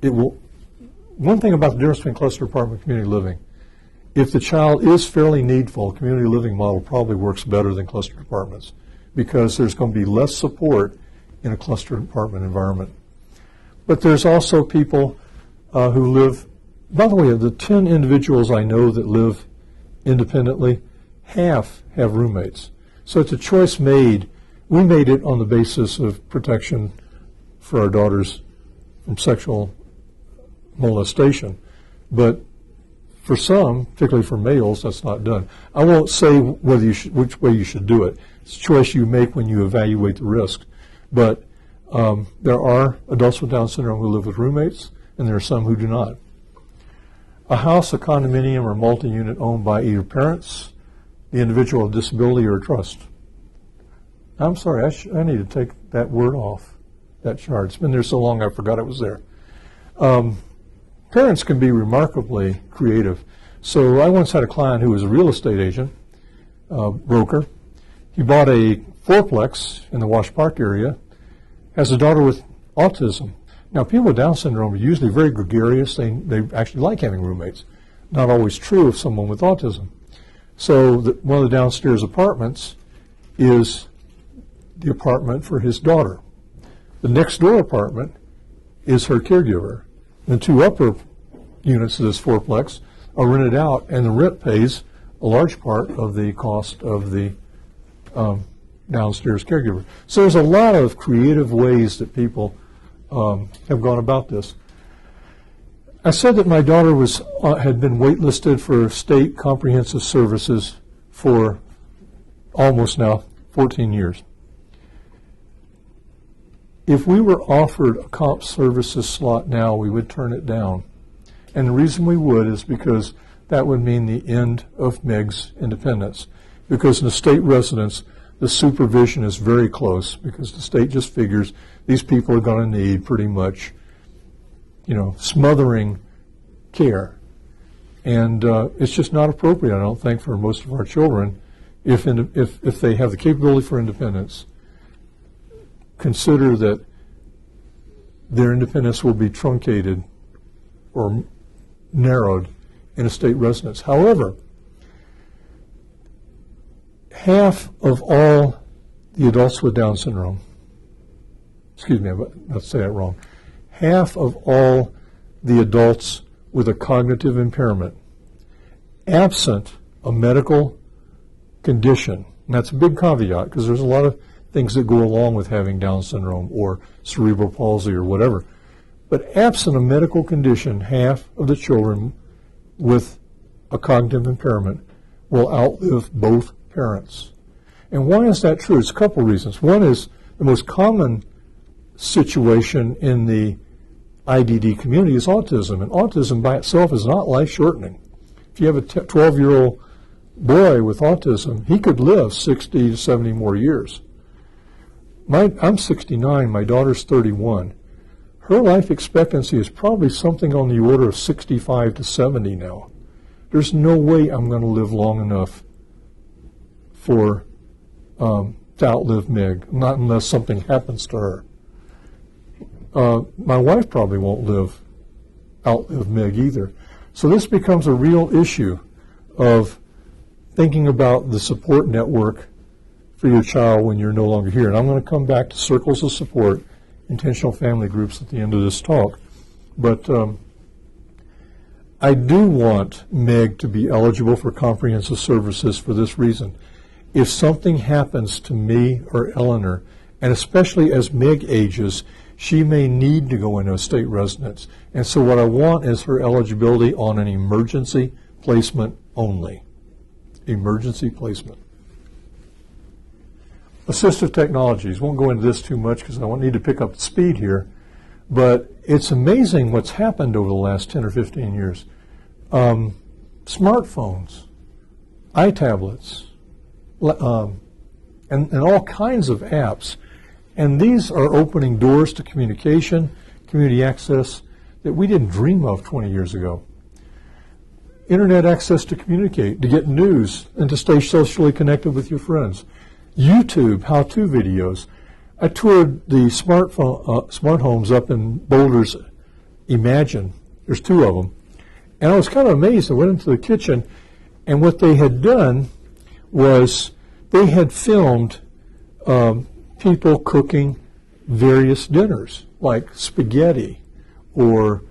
one thing about the difference between cluster apartment and community living, if the child is fairly needful, community living model probably works better than clustered apartments because there's going to be less support in a clustered apartment environment. But there's also people who live, by the way, of the 10 individuals I know that live independently, half have roommates. So it's a choice made. We made it on the basis of protection for our daughters from sexual molestation. But for some, particularly for males, that's not done. I won't say which way you should do it. It's a choice you make when you evaluate the risk. But there are adults with Down syndrome who live with roommates, and there are some who do not. A house, a condominium, or multi-unit owned by either parents, the individual with disability, or a trust. I'm sorry, I need to take that word off that chart. It's been there so long I forgot it was there. Parents can be remarkably creative. So I once had a client who was a real estate agent, broker. He bought a fourplex in the Wash Park area, has a daughter with autism. Now, people with Down syndrome are usually very gregarious. They actually like having roommates. Not always true of someone with autism. So one of the downstairs apartments is the apartment for his daughter. The next door apartment is her caregiver. The two upper units of this fourplex are rented out, and the rent pays a large part of the cost of the downstairs caregiver. So there's a lot of creative ways that people have gone about this. I said that my daughter had been waitlisted for state comprehensive services for almost now 14 years. If we were offered a comp services slot now, we would turn it down. And the reason we would is because that would mean the end of MIG's independence. Because in the state residence, the supervision is very close, because the state just figures these people are going to need pretty much, smothering care. And it's just not appropriate, I don't think, for most of our children, if they have the capability for independence, consider that their independence will be truncated or narrowed in a state residence. However, half of all the adults with Down syndrome, excuse me, let's say that wrong, half of all the adults with a cognitive impairment, absent a medical condition, and that's a big caveat because there's a lot of things that go along with having Down syndrome or cerebral palsy or whatever, but absent a medical condition, half of the children with a cognitive impairment will outlive both parents. And why is that true? It's a couple reasons. One is the most common situation in the IDD community is autism, and autism by itself is not life-shortening. If you have a 12-year-old boy with autism, he could live 60 to 70 more years. I'm 69, my daughter's 31. Her life expectancy is probably something on the order of 65 to 70 now. There's no way I'm going to live long enough to outlive Meg, not unless something happens to her. My wife probably won't outlive Meg either. So this becomes a real issue of thinking about the support network for your child when you're no longer here. And I'm going to come back to circles of support, intentional family groups at the end of this talk. But I do want Meg to be eligible for comprehensive services for this reason. If something happens to me or Eleanor, and especially as Meg ages, she may need to go into a state residence. And so what I want is her eligibility on an emergency placement only. Emergency placement. Assistive technologies. Won't go into this too much because I won't need to pick up the speed here. But it's amazing what's happened over the last 10 or 15 years. Smartphones, iTablets, and all kinds of apps. And these are opening doors to communication, community access that we didn't dream of 20 years ago. Internet access to communicate, to get news, and to stay socially connected with your friends. YouTube, how-to videos. I toured the smart homes up in Boulder's Imagine. There's two of them. And I was kind of amazed. I went into the kitchen, and what they had done was they had filmed people cooking various dinners, like spaghetti or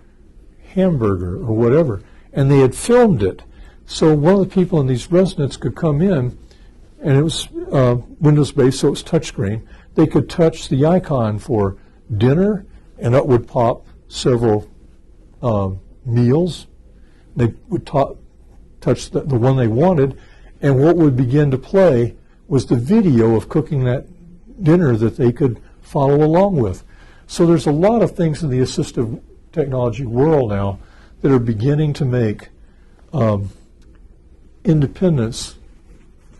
hamburger or whatever. And they had filmed it. So one of the people in these residents could come in, and it was Windows-based, so it was touchscreen. They could touch the icon for dinner, and it would pop several meals. They would touch the one they wanted, and what would begin to play was the video of cooking that dinner that they could follow along with. So there's a lot of things in the assistive technology world now that are beginning to make independence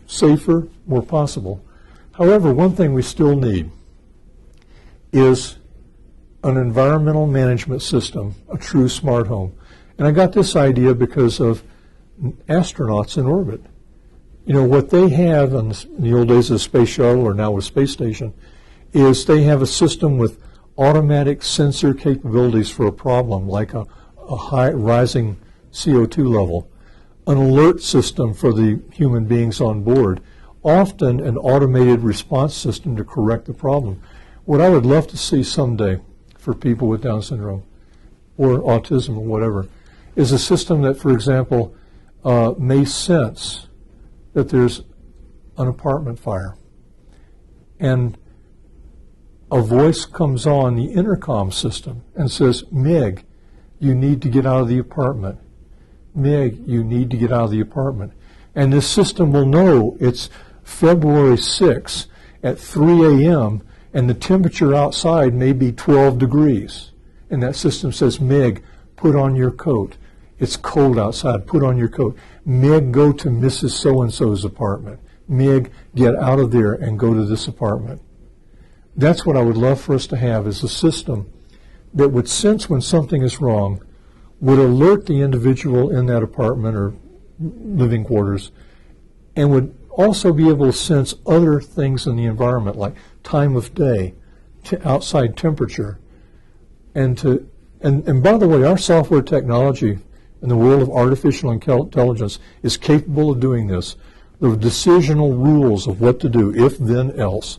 safer, more possible. However, one thing we still need is an environmental management system, a true smart home. And I got this idea because of astronauts in orbit. You know, what they have in the old days of the space shuttle, or now with space station, is they have a system with automatic sensor capabilities for a problem, like a high rising CO2 level, an alert system for the human beings on board, often an automated response system to correct the problem. What I would love to see someday for people with Down syndrome or autism or whatever is a system that, for example, may sense that there's an apartment fire, and a voice comes on the intercom system and says, Meg, you need to get out of the apartment. Meg, you need to get out of the apartment. And this system will know it's February 6th at 3 a.m. and the temperature outside may be 12 degrees. And that system says, Meg, put on your coat. It's cold outside. Put on your coat. Meg, go to Mrs. So-and-so's apartment. Meg, get out of there and go to this apartment. That's what I would love for us to have, is a system that would sense when something is wrong, would alert the individual in that apartment or living quarters, and would also be able to sense other things in the environment, like time of day, outside temperature. And by the way, our software technology in the world of artificial intelligence is capable of doing this. The decisional rules of what to do, if then else.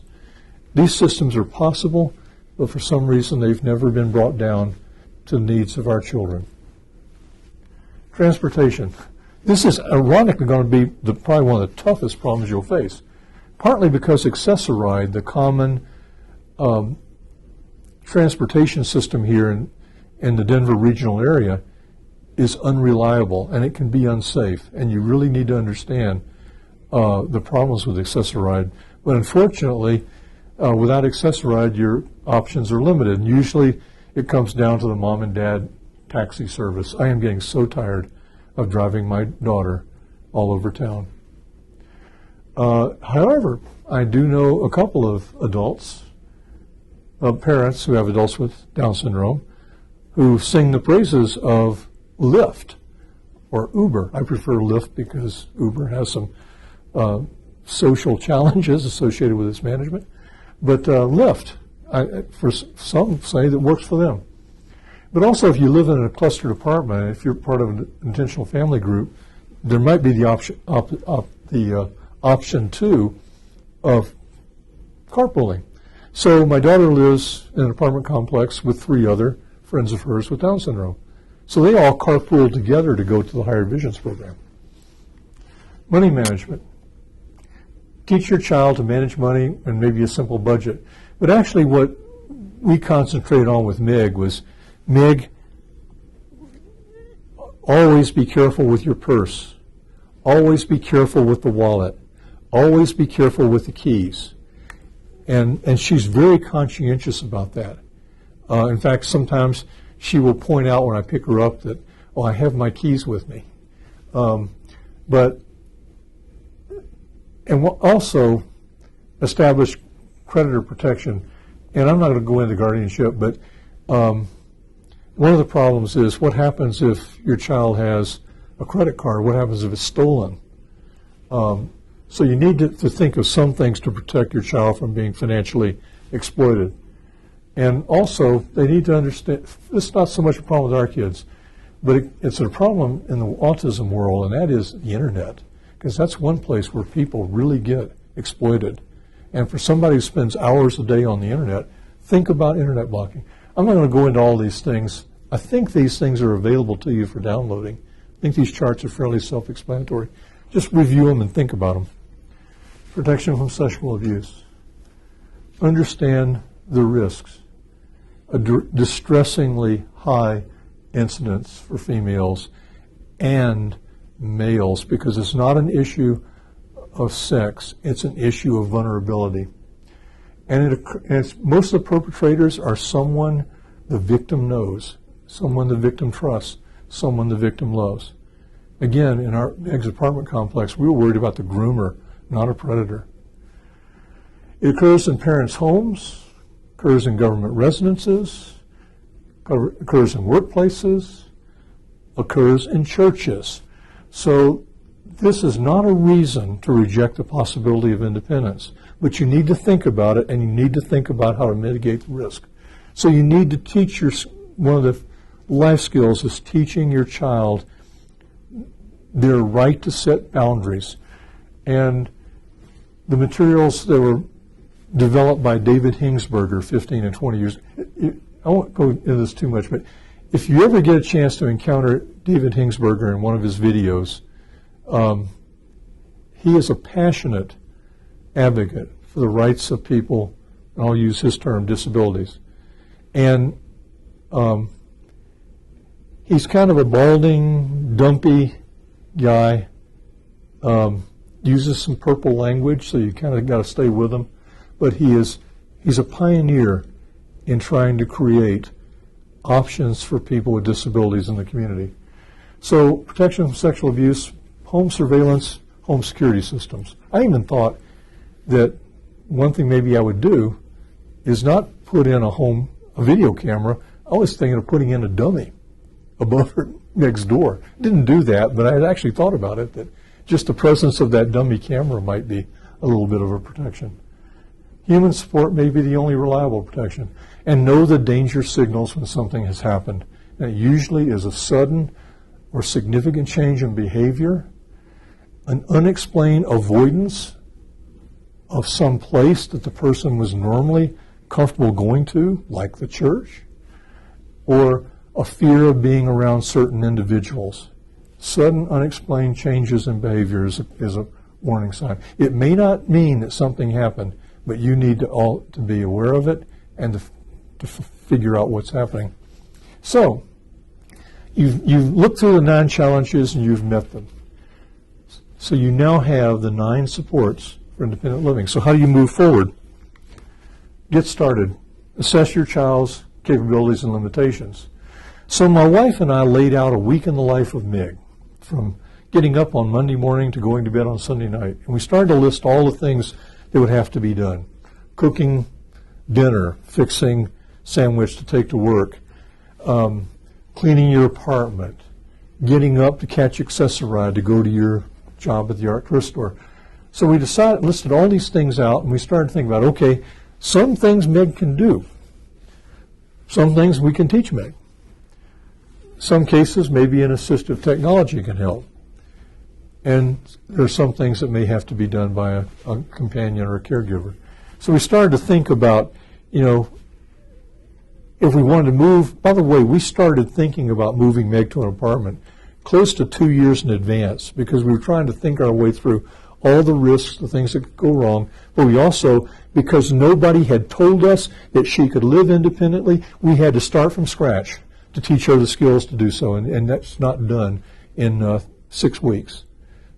These systems are possible, but for some reason they've never been brought down to the needs of our children. Transportation. This is ironically going to be probably one of the toughest problems you'll face, partly because Accessoride, the common transportation system here in the Denver regional area, is unreliable and it can be unsafe, and you really need to understand the problems with Accessoride. But unfortunately, without Accessoride, your options are limited, and usually it comes down to the mom and dad taxi service. I am getting so tired of driving my daughter all over town. However, I do know a couple of adults, parents who have adults with Down syndrome, who sing the praises of Lyft or Uber. I prefer Lyft because Uber has some social challenges associated with its management. But Lyft, for some say that works for them. But also, if you live in a clustered apartment, if you're part of an intentional family group, there might be the option too of carpooling. So my daughter lives in an apartment complex with 3 other friends of hers with Down syndrome. So they all carpool together to go to the Higher Visions program. Money management. Teach your child to manage money and maybe a simple budget. But actually what we concentrated on with Meg was, Meg, always be careful with your purse. Always be careful with the wallet. Always be careful with the keys. And she's very conscientious about that. In fact, sometimes she will point out when I pick her up that, oh, I have my keys with me. And we'll also establish creditor protection. And I'm not going to go into guardianship, but one of the problems is what happens if your child has a credit card? What happens if it's stolen? So you need to think of some things to protect your child from being financially exploited. And also, they need to understand, this is not so much a problem with our kids, but it's a problem in the autism world, and that is the internet, because that's one place where people really get exploited. And for somebody who spends hours a day on the internet, think about internet blocking. I'm not going to go into all these things. I think these things are available to you for downloading. I think these charts are fairly self-explanatory. Just review them and think about them. Protection from sexual abuse. Understand the risks. A distressingly high incidence for females and males, because it's not an issue of sex, it's an issue of vulnerability. And most of the perpetrators are someone the victim knows, someone the victim trusts, someone the victim loves. Again, in our Meg's apartment complex, we were worried about the groomer, not a predator. It occurs in parents' homes, occurs in government residences, occurs in workplaces, occurs in churches. So this is not a reason to reject the possibility of independence, but you need to think about it, and you need to think about how to mitigate the risk. So you need to teach one of the life skills is teaching your child their right to set boundaries. And the materials that were developed by David Hingsberger 15 and 20 years, I won't go into this too much, but if you ever get a chance to encounter David Hingsberger in one of his videos, he is a passionate advocate for the rights of people, and I'll use his term, disabilities. And he's kind of a balding, dumpy guy, uses some purple language, so you kind of got to stay with him. But he's a pioneer in trying to create options for people with disabilities in the community. So protection from sexual abuse, home surveillance, home security systems. I even thought that one thing maybe I would do is not put in a video camera. I was thinking of putting in a dummy above her next door. Didn't do that, but I had actually thought about it, that just the presence of that dummy camera might be a little bit of a protection. Human support may be the only reliable protection. And know the danger signals when something has happened. And it usually is a sudden or significant change in behavior, an unexplained avoidance of some place that the person was normally comfortable going to, like the church, or a fear of being around certain individuals. Sudden, unexplained changes in behavior is a warning sign. It may not mean that something happened, but you need to be aware of it and to figure out what's happening. So, you've looked through the 9 challenges and you've met them. So you now have the 9 supports for independent living. So how do you move forward? Get started. Assess your child's capabilities and limitations. So my wife and I laid out a week in the life of Mig, from getting up on Monday morning to going to bed on Sunday night. And we started to list all the things that would have to be done. Cooking dinner, fixing sandwich to take to work, cleaning your apartment, getting up to catch Accessoride to go to your job at the art thrift store. So we listed all these things out, and we started thinking about, okay, some things Meg can do. Some things we can teach Meg. Some cases, maybe an assistive technology can help. And there are some things that may have to be done by a companion or a caregiver. So we started to think about, if we wanted to move. By the way, we started thinking about moving Meg to an apartment close to 2 years in advance, because we were trying to think our way through all the risks, the things that could go wrong. But we also, because nobody had told us that she could live independently, we had to start from scratch to teach her the skills to do so, and that's not done in 6 weeks.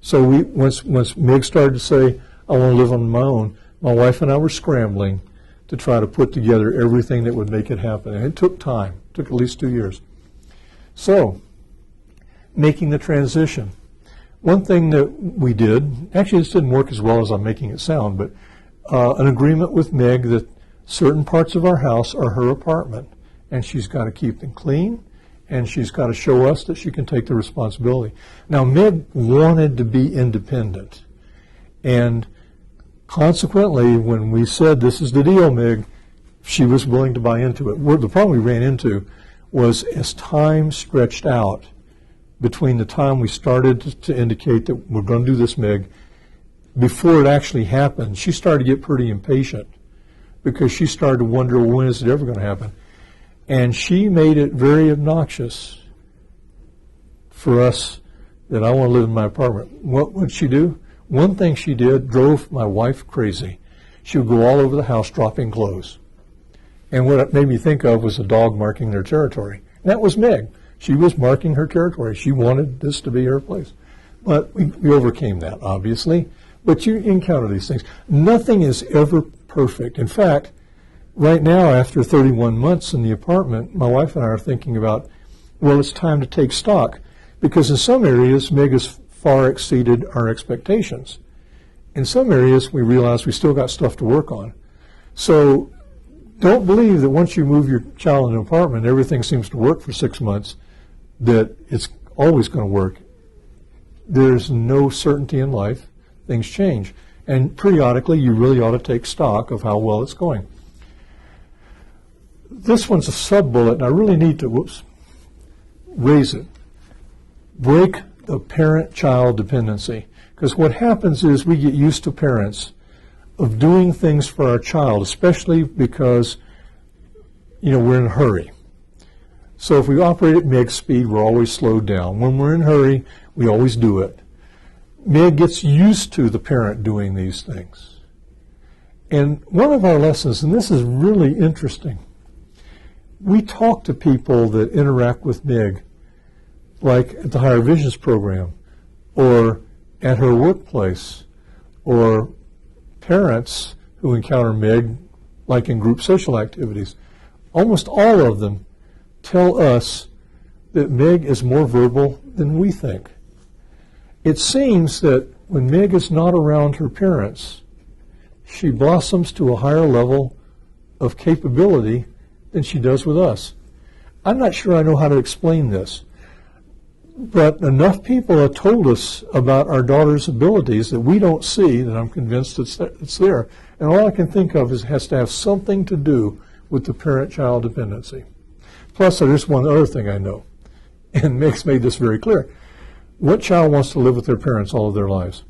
So once Meg started to say, I want to live on my own, my wife and I were scrambling to try to put together everything that would make it happen. And it took time. It took at least 2 years. So, making the transition. One thing that we did, actually this didn't work as well as I'm making it sound, but an agreement with Meg that certain parts of our house are her apartment, and she's got to keep them clean, and she's got to show us that she can take the responsibility. Now, Meg wanted to be independent, and consequently, when we said, this is the deal, Meg, she was willing to buy into it. The problem we ran into was, as time stretched out between the time we started to indicate that we're going to do this, Meg, before it actually happened, she started to get pretty impatient, because she started to wonder, well, when is it ever going to happen? And she made it very obnoxious for us that I want to live in my apartment. What would she do? One thing she did drove my wife crazy. She would go all over the house dropping clothes. And what it made me think of was a dog marking their territory. And that was Meg. She was marking her territory. She wanted this to be her place. But we overcame that, obviously. But you encounter these things. Nothing is ever perfect. In fact, right now, after 31 months in the apartment, my wife and I are thinking about, well, it's time to take stock, because in some areas, Meg has far exceeded our expectations. In some areas, we realize we still got stuff to work on. So don't believe that once you move your child in an apartment, everything seems to work for 6 months, that it's always going to work. There's no certainty in life. Things change. And periodically, you really ought to take stock of how well it's going. This one's a sub-bullet, and I really need to, raise it. Break the parent-child dependency. Because what happens is we get used to parents of doing things for our child, especially because, we're in a hurry. So if we operate at MIG speed, we're always slowed down. When we're in a hurry, we always do it. MIG gets used to the parent doing these things. And one of our lessons, and this is really interesting, we talk to people that interact with MIG, like at the Higher Visions program, or at her workplace, or parents who encounter MIG, like in group social activities. Almost all of them tell us that MIG is more verbal than we think. It seems that when MIG is not around her parents, she blossoms to a higher level of capability than she does with us. I'm not sure I know how to explain this, but enough people have told us about our daughter's abilities that we don't see that I'm convinced it's there. And all I can think of is it has to have something to do with the parent-child dependency. Plus, there's one other thing I know, and Meg's made this very clear. What child wants to live with their parents all of their lives?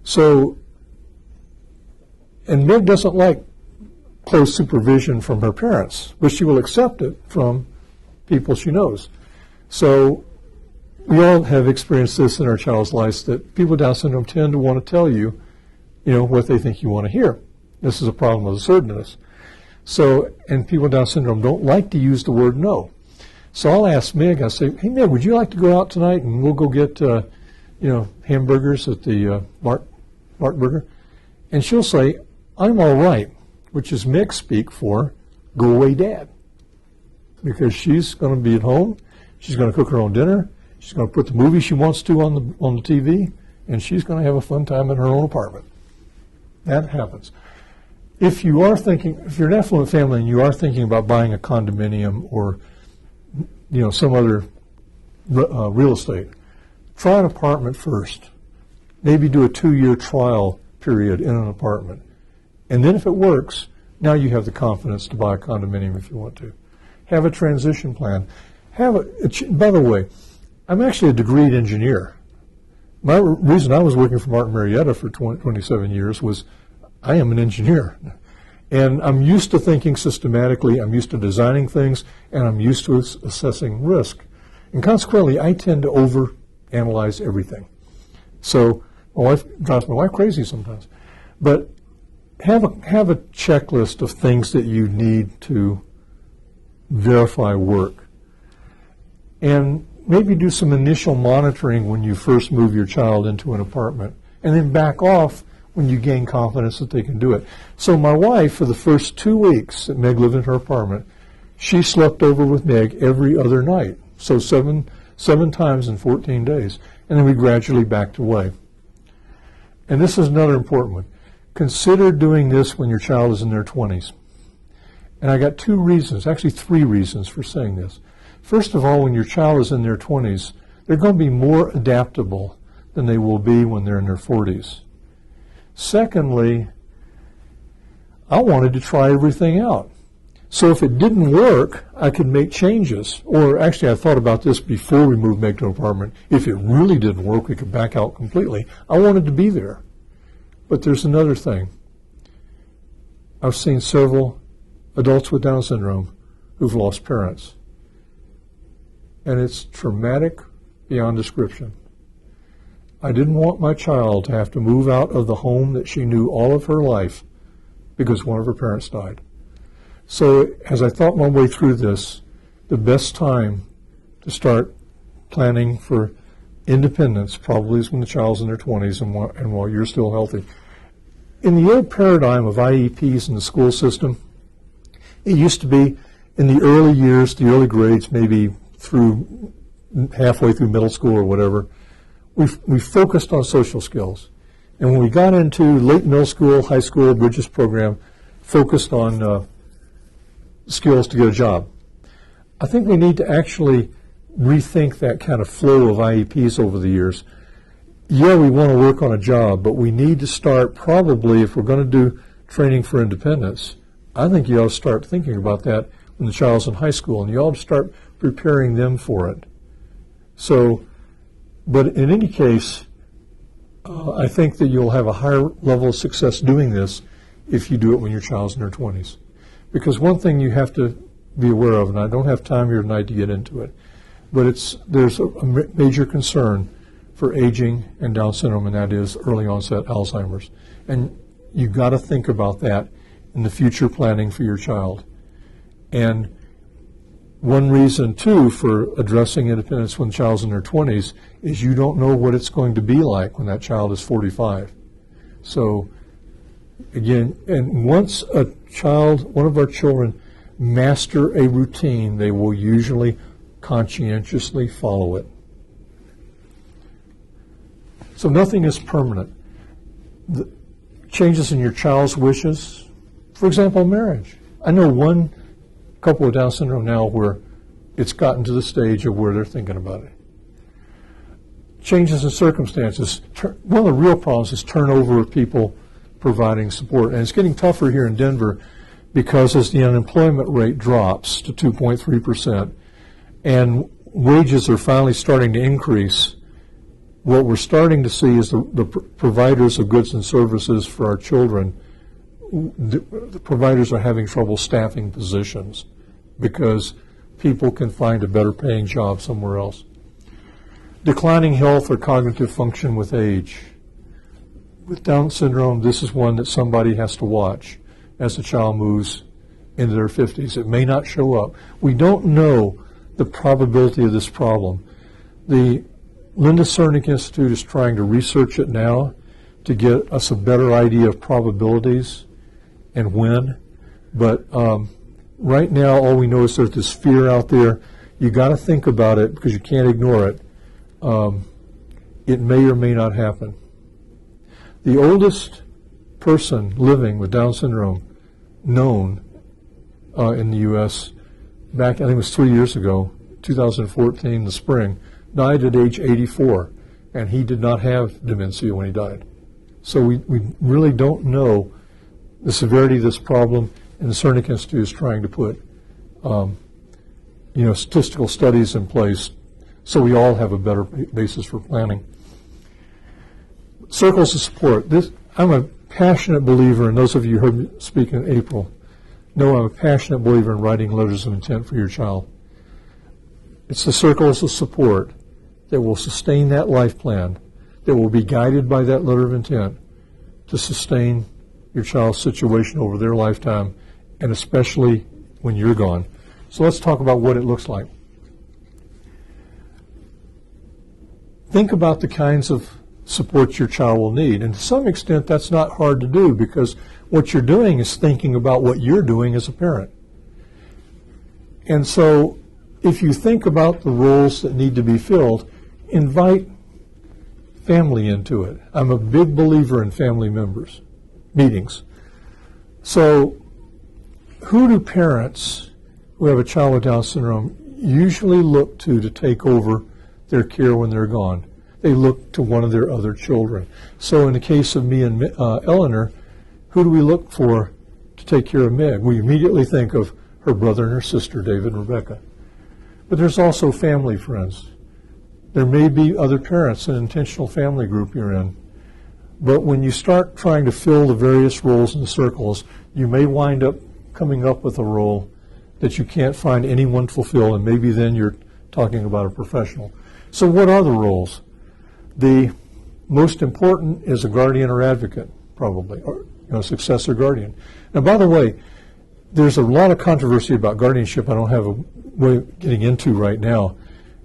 So, and Meg doesn't like close supervision from her parents, but she will accept it from people she knows. So we all have experienced this in our child's lives, that people with Down syndrome tend to want to tell you, what they think you want to hear. This is a problem of assertiveness. So, and people with Down syndrome don't like to use the word no. So I'll ask Meg, I say, hey Meg, would you like to go out tonight and we'll go get, hamburgers at the Mark Burger? And she'll say, I'm all right, which is Meg speak for go away dad. Because she's going to be at home, she's going to cook her own dinner, she's going to put the movie she wants to on the TV, and she's going to have a fun time in her own apartment. That happens. If you're an affluent family and you are thinking about buying a condominium or some other real estate, try an apartment first. Maybe do a 2-year trial period in an apartment. And then if it works, now you have the confidence to buy a condominium if you want to. Have a transition plan. By the way, I'm actually a degreed engineer. My reason I was working for Martin Marietta for 27 years was I am an engineer. And I'm used to thinking systematically, I'm used to designing things, and I'm used to assessing risk. And consequently, I tend to overanalyze everything. So my wife drives my wife crazy sometimes. But have a checklist of things that you need to verify work. And maybe do some initial monitoring when you first move your child into an apartment, and then back off when you gain confidence that they can do it. So my wife, for the first 2 weeks that Meg lived in her apartment, she slept over with Meg every other night. So seven times in 14 days. And then we gradually backed away. And this is another important one. Consider doing this when your child is in their 20s. And I got 2 reasons, actually 3 reasons for saying this. First of all, when your child is in their 20s, they're going to be more adaptable than they will be when they're in their 40s. Secondly, I wanted to try everything out. So if it didn't work, I could make changes. Or actually, I thought about this before we moved Meg to an apartment. If it really didn't work, we could back out completely. I wanted to be there. But there's another thing. I've seen several adults with Down syndrome who've lost parents. And it's traumatic beyond description. I didn't want my child to have to move out of the home that she knew all of her life because one of her parents died. So as I thought my way through this, the best time to start planning for independence probably is when the child's in their 20s and while you're still healthy. In the old paradigm of IEPs in the school system, it used to be in the early years, the early grades, maybe through halfway through middle school or whatever, we focused on social skills. And when we got into late middle school, high school, Bridges program, focused on skills to get a job. I think we need to actually rethink that kind of flow of IEPs over the years. Yeah, we want to work on a job, but we need to start probably, if we're going to do training for independence, I think you ought to start thinking about that when the child's in high school, and you ought to start preparing them for it. So, but in any case, I think that you'll have a higher level of success doing this if you do it when your child's in their 20s. Because one thing you have to be aware of, and I don't have time here tonight to get into it, but there's a major concern for aging and Down syndrome, and that is early onset Alzheimer's. And you've got to think about that in the future planning for your child. And one reason, too, for addressing independence when the child's in their 20s is you don't know what it's going to be like when that child is 45. So, again, and once one of our children master a routine, they will usually conscientiously follow it. So nothing is permanent. The changes in your child's wishes, for example, marriage. I know one couple with Down syndrome now where it's gotten to the stage of where they're thinking about it. Changes in circumstances. One of the real problems is turnover of people providing support. And it's getting tougher here in Denver because as the unemployment rate drops to 2.3% and wages are finally starting to increase, what we're starting to see is the providers of goods and services for our children, the providers are having trouble staffing positions because people can find a better paying job somewhere else. Declining health or cognitive function with age. With Down syndrome, this is one that somebody has to watch as the child moves into their 50s. It may not show up. We don't know the probability of this problem. The Linda Cernick Institute is trying to research it now to get us a better idea of probabilities and when. But right now, all we know is there's this fear out there. You got to think about it because you can't ignore it. It may or may not happen. The oldest person living with Down syndrome known in the U.S. back, I think it was 3 years ago, 2014, the spring, died at age 84, and he did not have dementia when he died. So we really don't know the severity of this problem, and the Cernick Institute is trying to put statistical studies in place so we all have a better basis for planning. Circles of support. I'm a passionate believer, and those of you who heard me speak in April know I'm a passionate believer in writing letters of intent for your child. It's the circles of support that will sustain that life plan, that will be guided by that letter of intent to sustain your child's situation over their lifetime, and especially when you're gone. So let's talk about what it looks like. Think about the kinds of support your child will need. And to some extent, that's not hard to do because what you're doing is thinking about what you're doing as a parent. And so if you think about the roles that need to be filled, invite family into it. I'm a big believer in family meetings. So who do parents who have a child with Down syndrome usually look to take over their care when they're gone? They look to one of their other children. So in the case of me and Eleanor, who do we look for to take care of Meg? We immediately think of her brother and her sister, David and Rebecca. But there's also family friends. There may be other parents, an intentional family group you're in. But when you start trying to fill the various roles in the circles, you may wind up coming up with a role that you can't find anyone to fulfill, and maybe then you're talking about a professional. So what are the roles? The most important is a guardian or advocate, probably, or successor guardian. Now, by the way, there's a lot of controversy about guardianship I don't have a way of getting into right now.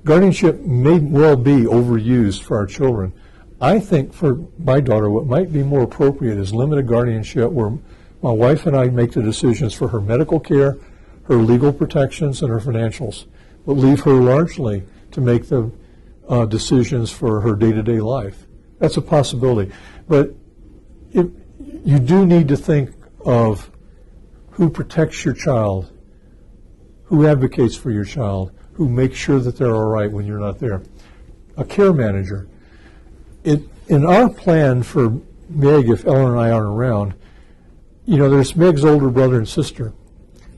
Guardianship may well be overused for our children. I think for my daughter, what might be more appropriate is limited guardianship, where my wife and I make the decisions for her medical care, her legal protections, and her financials, but leave her largely to make the decisions for her day-to-day life. That's a possibility. But you do need to think of who protects your child, who advocates for your child, who makes sure that they're all right when you're not there. A care manager. In our plan for Meg, if Ellen and I aren't around, there's Meg's older brother and sister.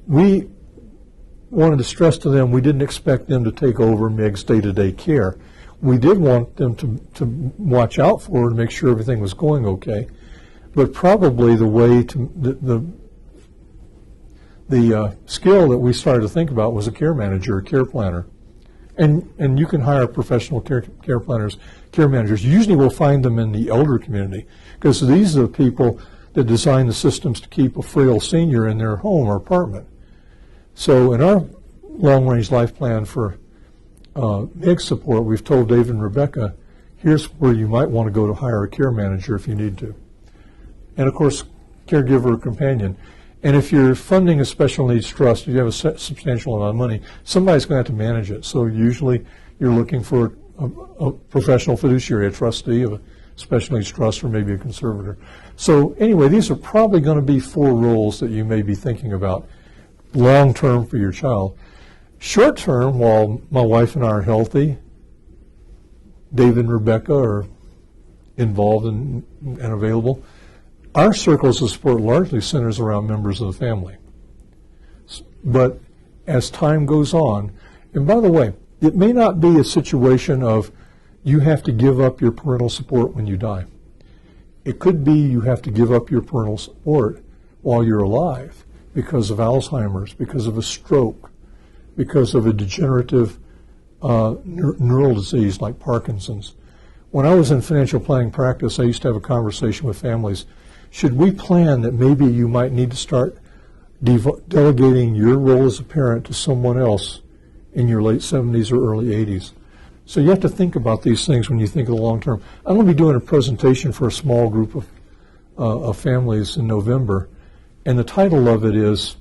We wanted to stress to them we didn't expect them to take over Meg's day-to-day care. We did want them to watch out for her to make sure everything was going okay. But probably the way to the skill that we started to think about was a care manager, a care planner. And you can hire professional care planners, care managers. Usually we'll find them in the elder community because these are the people that design the systems to keep a frail senior in their home or apartment. So in our long-range life plan for MIG support, we've told David and Rebecca, here's where you might want to go to hire a care manager if you need to. And of course, caregiver or companion. And if you're funding a special needs trust, if you have a substantial amount of money, somebody's going to have to manage it. So usually you're looking for a professional fiduciary, a trustee of a special needs trust, or maybe a conservator. So anyway, these are probably going to be 4 roles that you may be thinking about long-term for your child. Short-term, while my wife and I are healthy, David and Rebecca are involved and available, our circles of support largely centers around members of the family. But as time goes on, and by the way, it may not be a situation of you have to give up your parental support when you die. It could be you have to give up your parental support while you're alive because of Alzheimer's, because of a stroke, because of a degenerative neural disease like Parkinson's. When I was in financial planning practice, I used to have a conversation with families. Should we plan that maybe you might need to start delegating your role as a parent to someone else in your late 70s or early 80s? So you have to think about these things when you think of the long term. I'm going to be doing a presentation for a small group of families in November, and the title of it is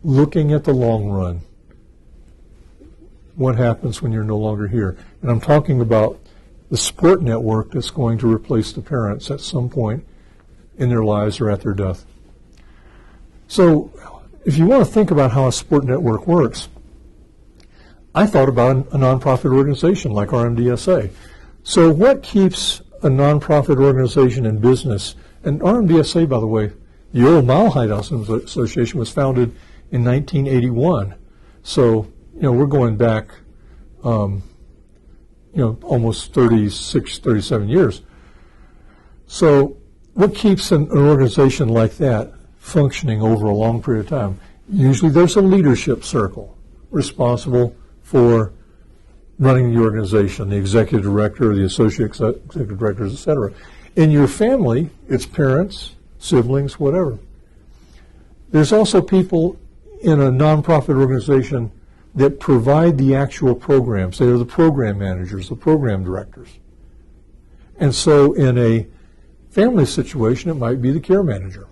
Looking at the Long Run. What happens when you're no longer here? And I'm talking about the support network that's going to replace the parents at some point in their lives or at their death. So if you want to think about how a support network works, I thought about a nonprofit organization like RMDSA. So what keeps a nonprofit organization in business? And RMDSA, by the way, the old Mile High House Association was founded in 1981. So, we're going back almost 36, 37 years. So what keeps an organization like that functioning over a long period of time? Usually there's a leadership circle responsible for running the organization, the executive director, the associate executive directors, etc. In your family, it's parents, siblings, whatever. There's also people in a nonprofit organization that provide the actual programs. They are the program managers, the program directors. And so in a family situation, it might be the care manager.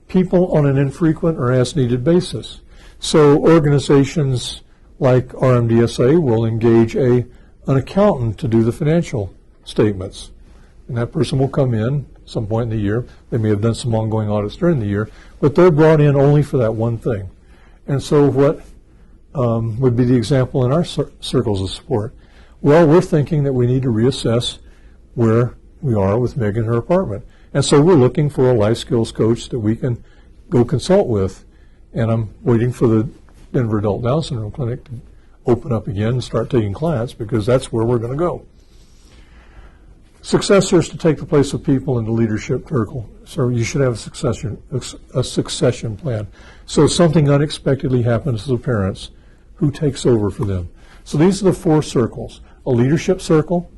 People on an infrequent or as-needed basis. So organizations like RMDSA will engage an accountant to do the financial statements. And that person will come in some point in the year. They may have done some ongoing audits during the year, but they're brought in only for that one thing. And so what would be the example in our circles of support? Well, we're thinking that we need to reassess where we are with Meg in her apartment. And so we're looking for a life skills coach that we can go consult with. And I'm waiting for the Denver Adult Down Syndrome Clinic to open up again and start taking clients, because that's where we're going to go. Successors to take the place of people in the leadership circle. So you should have a succession plan. So if something unexpectedly happens to the parents, who takes over for them? So these are the 4 circles. A leadership circle,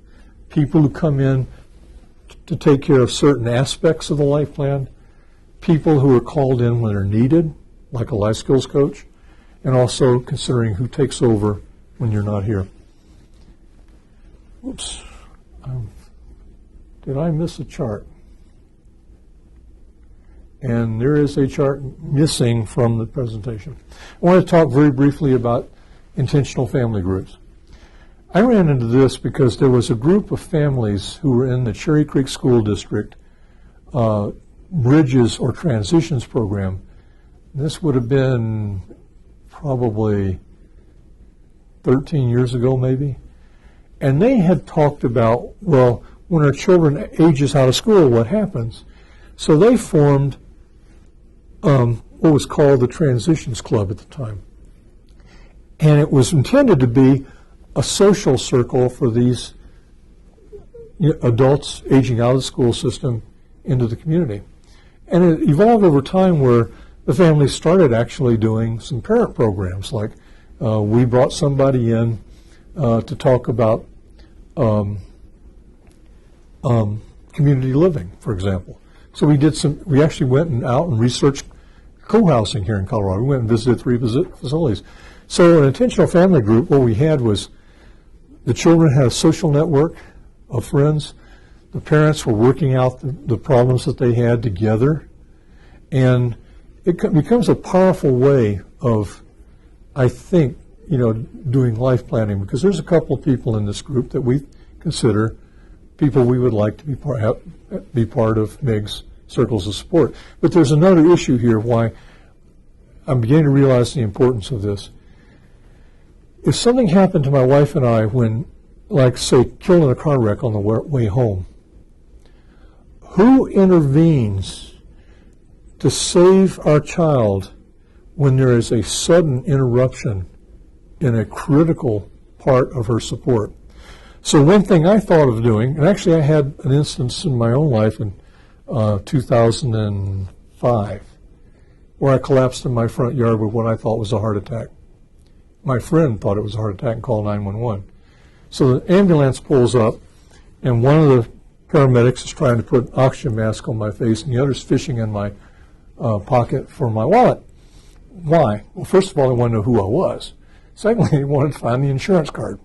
people who come in to take care of certain aspects of the life plan, people who are called in when they're needed, like a life skills coach, and also considering who takes over when you're not here. Oops. Did I miss a chart? And there is a chart missing from the presentation. I want to talk very briefly about intentional family groups. I ran into this because there was a group of families who were in the Cherry Creek School District Bridges or Transitions program. This would have been probably 13 years ago, maybe. And they had talked about, well, when our children ages out of school, what happens? So they formed what was called the Transitions Club at the time. And it was intended to be a social circle for these adults aging out of the school system into the community. And it evolved over time where the families started actually doing some parent programs, like we brought somebody in to talk about community living, for example. So we actually went out and researched co-housing here in Colorado. We went and visited 3 facilities. So an intentional family group, what we had was the children had a social network of friends. The parents were working out the problems that they had together. And it becomes a powerful way of, I think, doing life planning, because there's a couple of people in this group that we consider people we would like to be part of MIG's circles of support. But there's another issue here why I'm beginning to realize the importance of this. If something happened to my wife and I when, like, say, killed in a car wreck on the way home, who intervenes to save our child when there is a sudden interruption in a critical part of her support? So one thing I thought of doing, and actually I had an instance in my own life in 2005, where I collapsed in my front yard with what I thought was a heart attack. My friend thought it was a heart attack and called 911. So the ambulance pulls up, and one of the paramedics is trying to put an oxygen mask on my face, and the other's fishing in my pocket for my wallet. Why? Well, first of all, they wanted to know who I was. Secondly, they wanted to find the insurance card.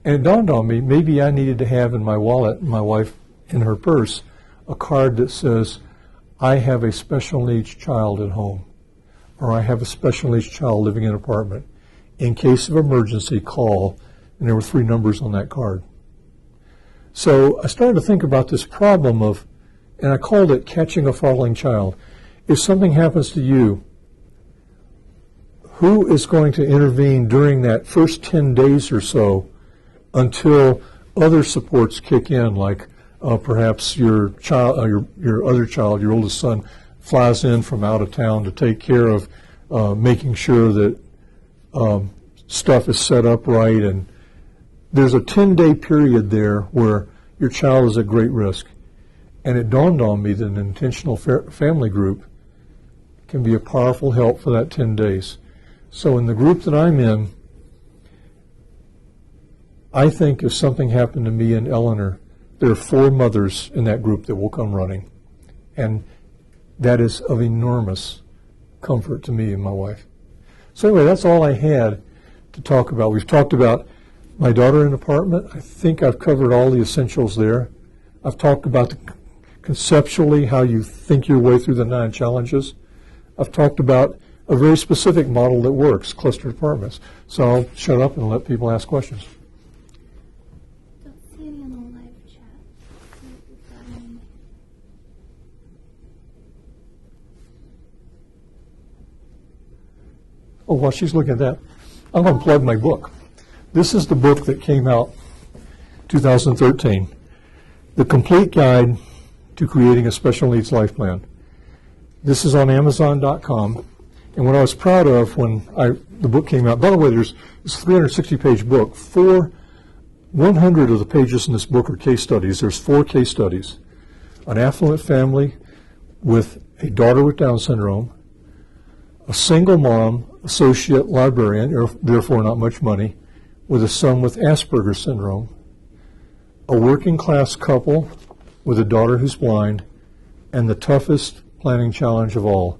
And it dawned on me, maybe I needed to have in my wallet, my wife in her purse, a card that says, I have a special needs child at home, or I have a special needs child living in an apartment. In case of emergency, call. And there were 3 numbers on that card. So I started to think about this problem of, and I called it catching a falling child. If something happens to you, who is going to intervene during that first 10 days or so until other supports kick in, like perhaps your child, your other child, your oldest son, flies in from out of town to take care of making sure that stuff is set up right, and there's a 10-day period there where your child is at great risk. And it dawned on me that an intentional family group can be a powerful help for that 10 days. So in the group that I'm in, I think if something happened to me and Eleanor, there are 4 mothers in that group that will come running. And that is of enormous comfort to me and my wife. So anyway, that's all I had to talk about. We've talked about my daughter in an apartment. I think I've covered all the essentials there. I've talked about conceptually how you think your way through the 9 challenges. I've talked about a very specific model that works, clustered apartments. So I'll shut up and let people ask questions. Don't see any on the live chat. Oh, while she's looking at that, I'm going to plug my book. This is the book that came out 2013, The Complete Guide to Creating a Special Needs Life Plan. This is on Amazon.com. And what I was proud of when the book came out, by the way, it's a 360-page book. 100 of the pages in this book are case studies. There's 4 case studies. An affluent family with a daughter with Down syndrome, a single mom, associate librarian, or therefore not much money, with a son with Asperger's syndrome, a working class couple with a daughter who's blind, and the toughest planning challenge of all,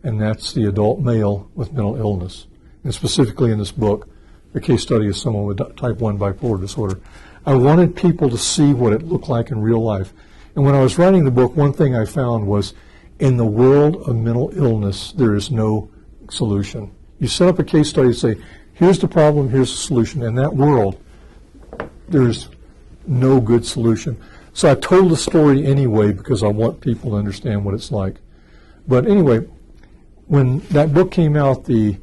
and that's the adult male with mental illness. And specifically in this book, the case study is someone with type 1 bipolar disorder. I wanted people to see what it looked like in real life. And when I was writing the book, one thing I found was, in the world of mental illness, there is no solution. You set up a case study and say, here's the problem, here's the solution. In that world, there's no good solution. So I told the story anyway because I want people to understand what it's like. But anyway, when that book came out, the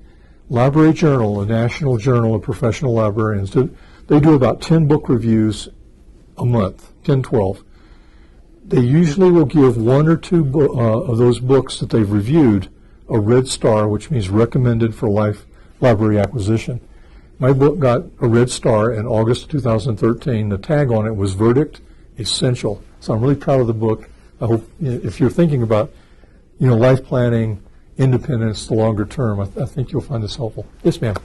Library Journal, the National Journal of Professional Librarians, they do about 10 book reviews a month, 10, 12. They usually will give one or two of those books that they've reviewed a red star, which means recommended for library acquisition. My book got a red star in August 2013. The tag on it was Verdict Essential. So I'm really proud of the book. I hope if you're thinking about, life planning, independence, the longer term, I think you'll find this helpful. Yes, ma'am.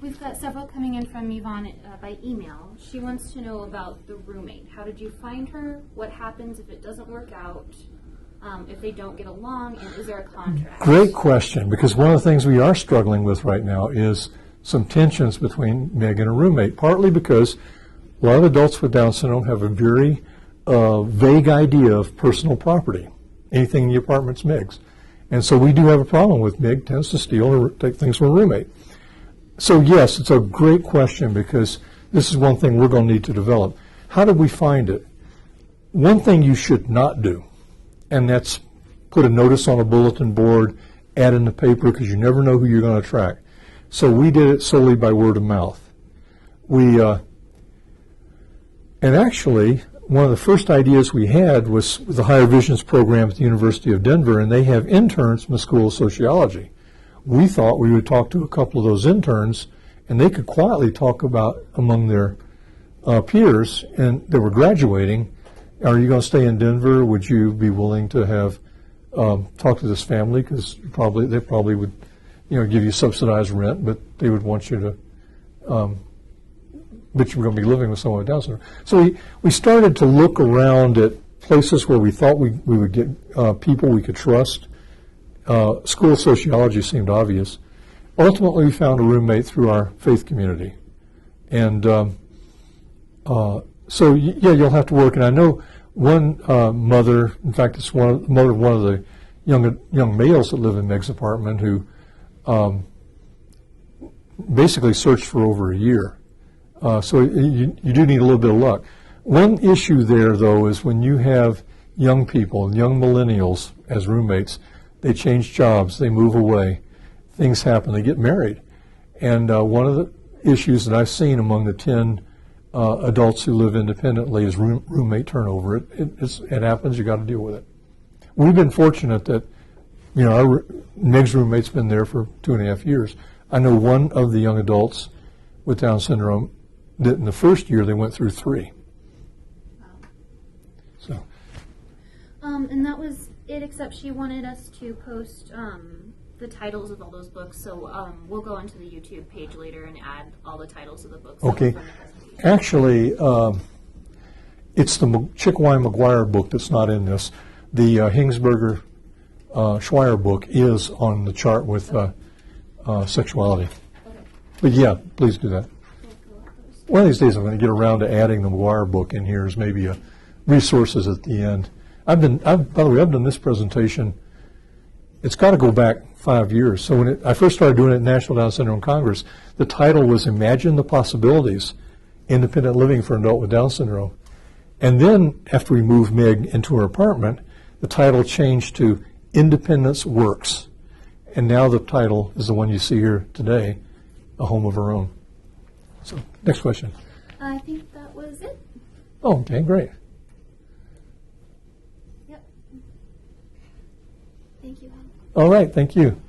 We've got several coming in from Yvonne by email. She wants to know about the roommate. How did you find her? What happens if it doesn't work out? If they don't get along? And is there a contract? Great question, because one of the things we are struggling with right now is some tensions between Meg and a roommate, partly because a lot of adults with Down syndrome have a very vague idea of personal property. Anything in the apartment's Meg's. And so we do have a problem with Meg tends to steal or take things from a roommate. So yes, it's a great question because this is one thing we're going to need to develop. How did we find it? One thing you should not do, and that's put a notice on a bulletin board, add in the paper, because you never know who you're going to attract. So we did it solely by word of mouth. And actually, one of the first ideas we had was the Higher Visions program at the University of Denver, and they have interns from the School of Sociology. We thought we would talk to a couple of those interns, and they could quietly talk about among their peers, and they were graduating, are you going to stay in Denver? Would you be willing to have talk to this family? Because they probably would, give you subsidized rent, but they would want you to, but you were going to be living with someone with Down syndrome. So we started to look around at places where we thought we would get people we could trust. School of Sociology seemed obvious. Ultimately, we found a roommate through our faith community. And so, you'll have to work. And I know one mother, in fact, it's mother of one of the young males that live in Meg's apartment who basically searched for over a year. So you do need a little bit of luck. One issue there, though, is when you have young people, young millennials as roommates, they change jobs, they move away, things happen, they get married. And one of the issues that I've seen among the 10 adults who live independently is roommate turnover. It happens, you got to deal with it. We've been fortunate that, Meg's roommate's been there for 2.5 years. I know one of the young adults with Down syndrome that in the first year they went through 3. Wow. So. And that was it, except she wanted us to post the titles of all those books, so we'll go onto the YouTube page later and add all the titles of the books. Okay. From the presentation. Actually, it's the Chickwine McGuire book that's not in this. The Hingsberger Schweier book is on the chart with Sexuality. Okay. But yeah, please do that. One of these days I'm going to get around to adding the McGuire book in here as maybe resources at the end. By the way, I've done this presentation. It's got to go back 5 years. So when I first started doing it at National Down Syndrome Congress, the title was Imagine the Possibilities, Independent Living for an Adult with Down Syndrome. And then after we moved Meg into her apartment, the title changed to Independence Works. And now the title is the one you see here today, A Home of Her Own. So, next question. I think that was it. Oh, okay, great. Yep. Thank you, Hal. All right, thank you.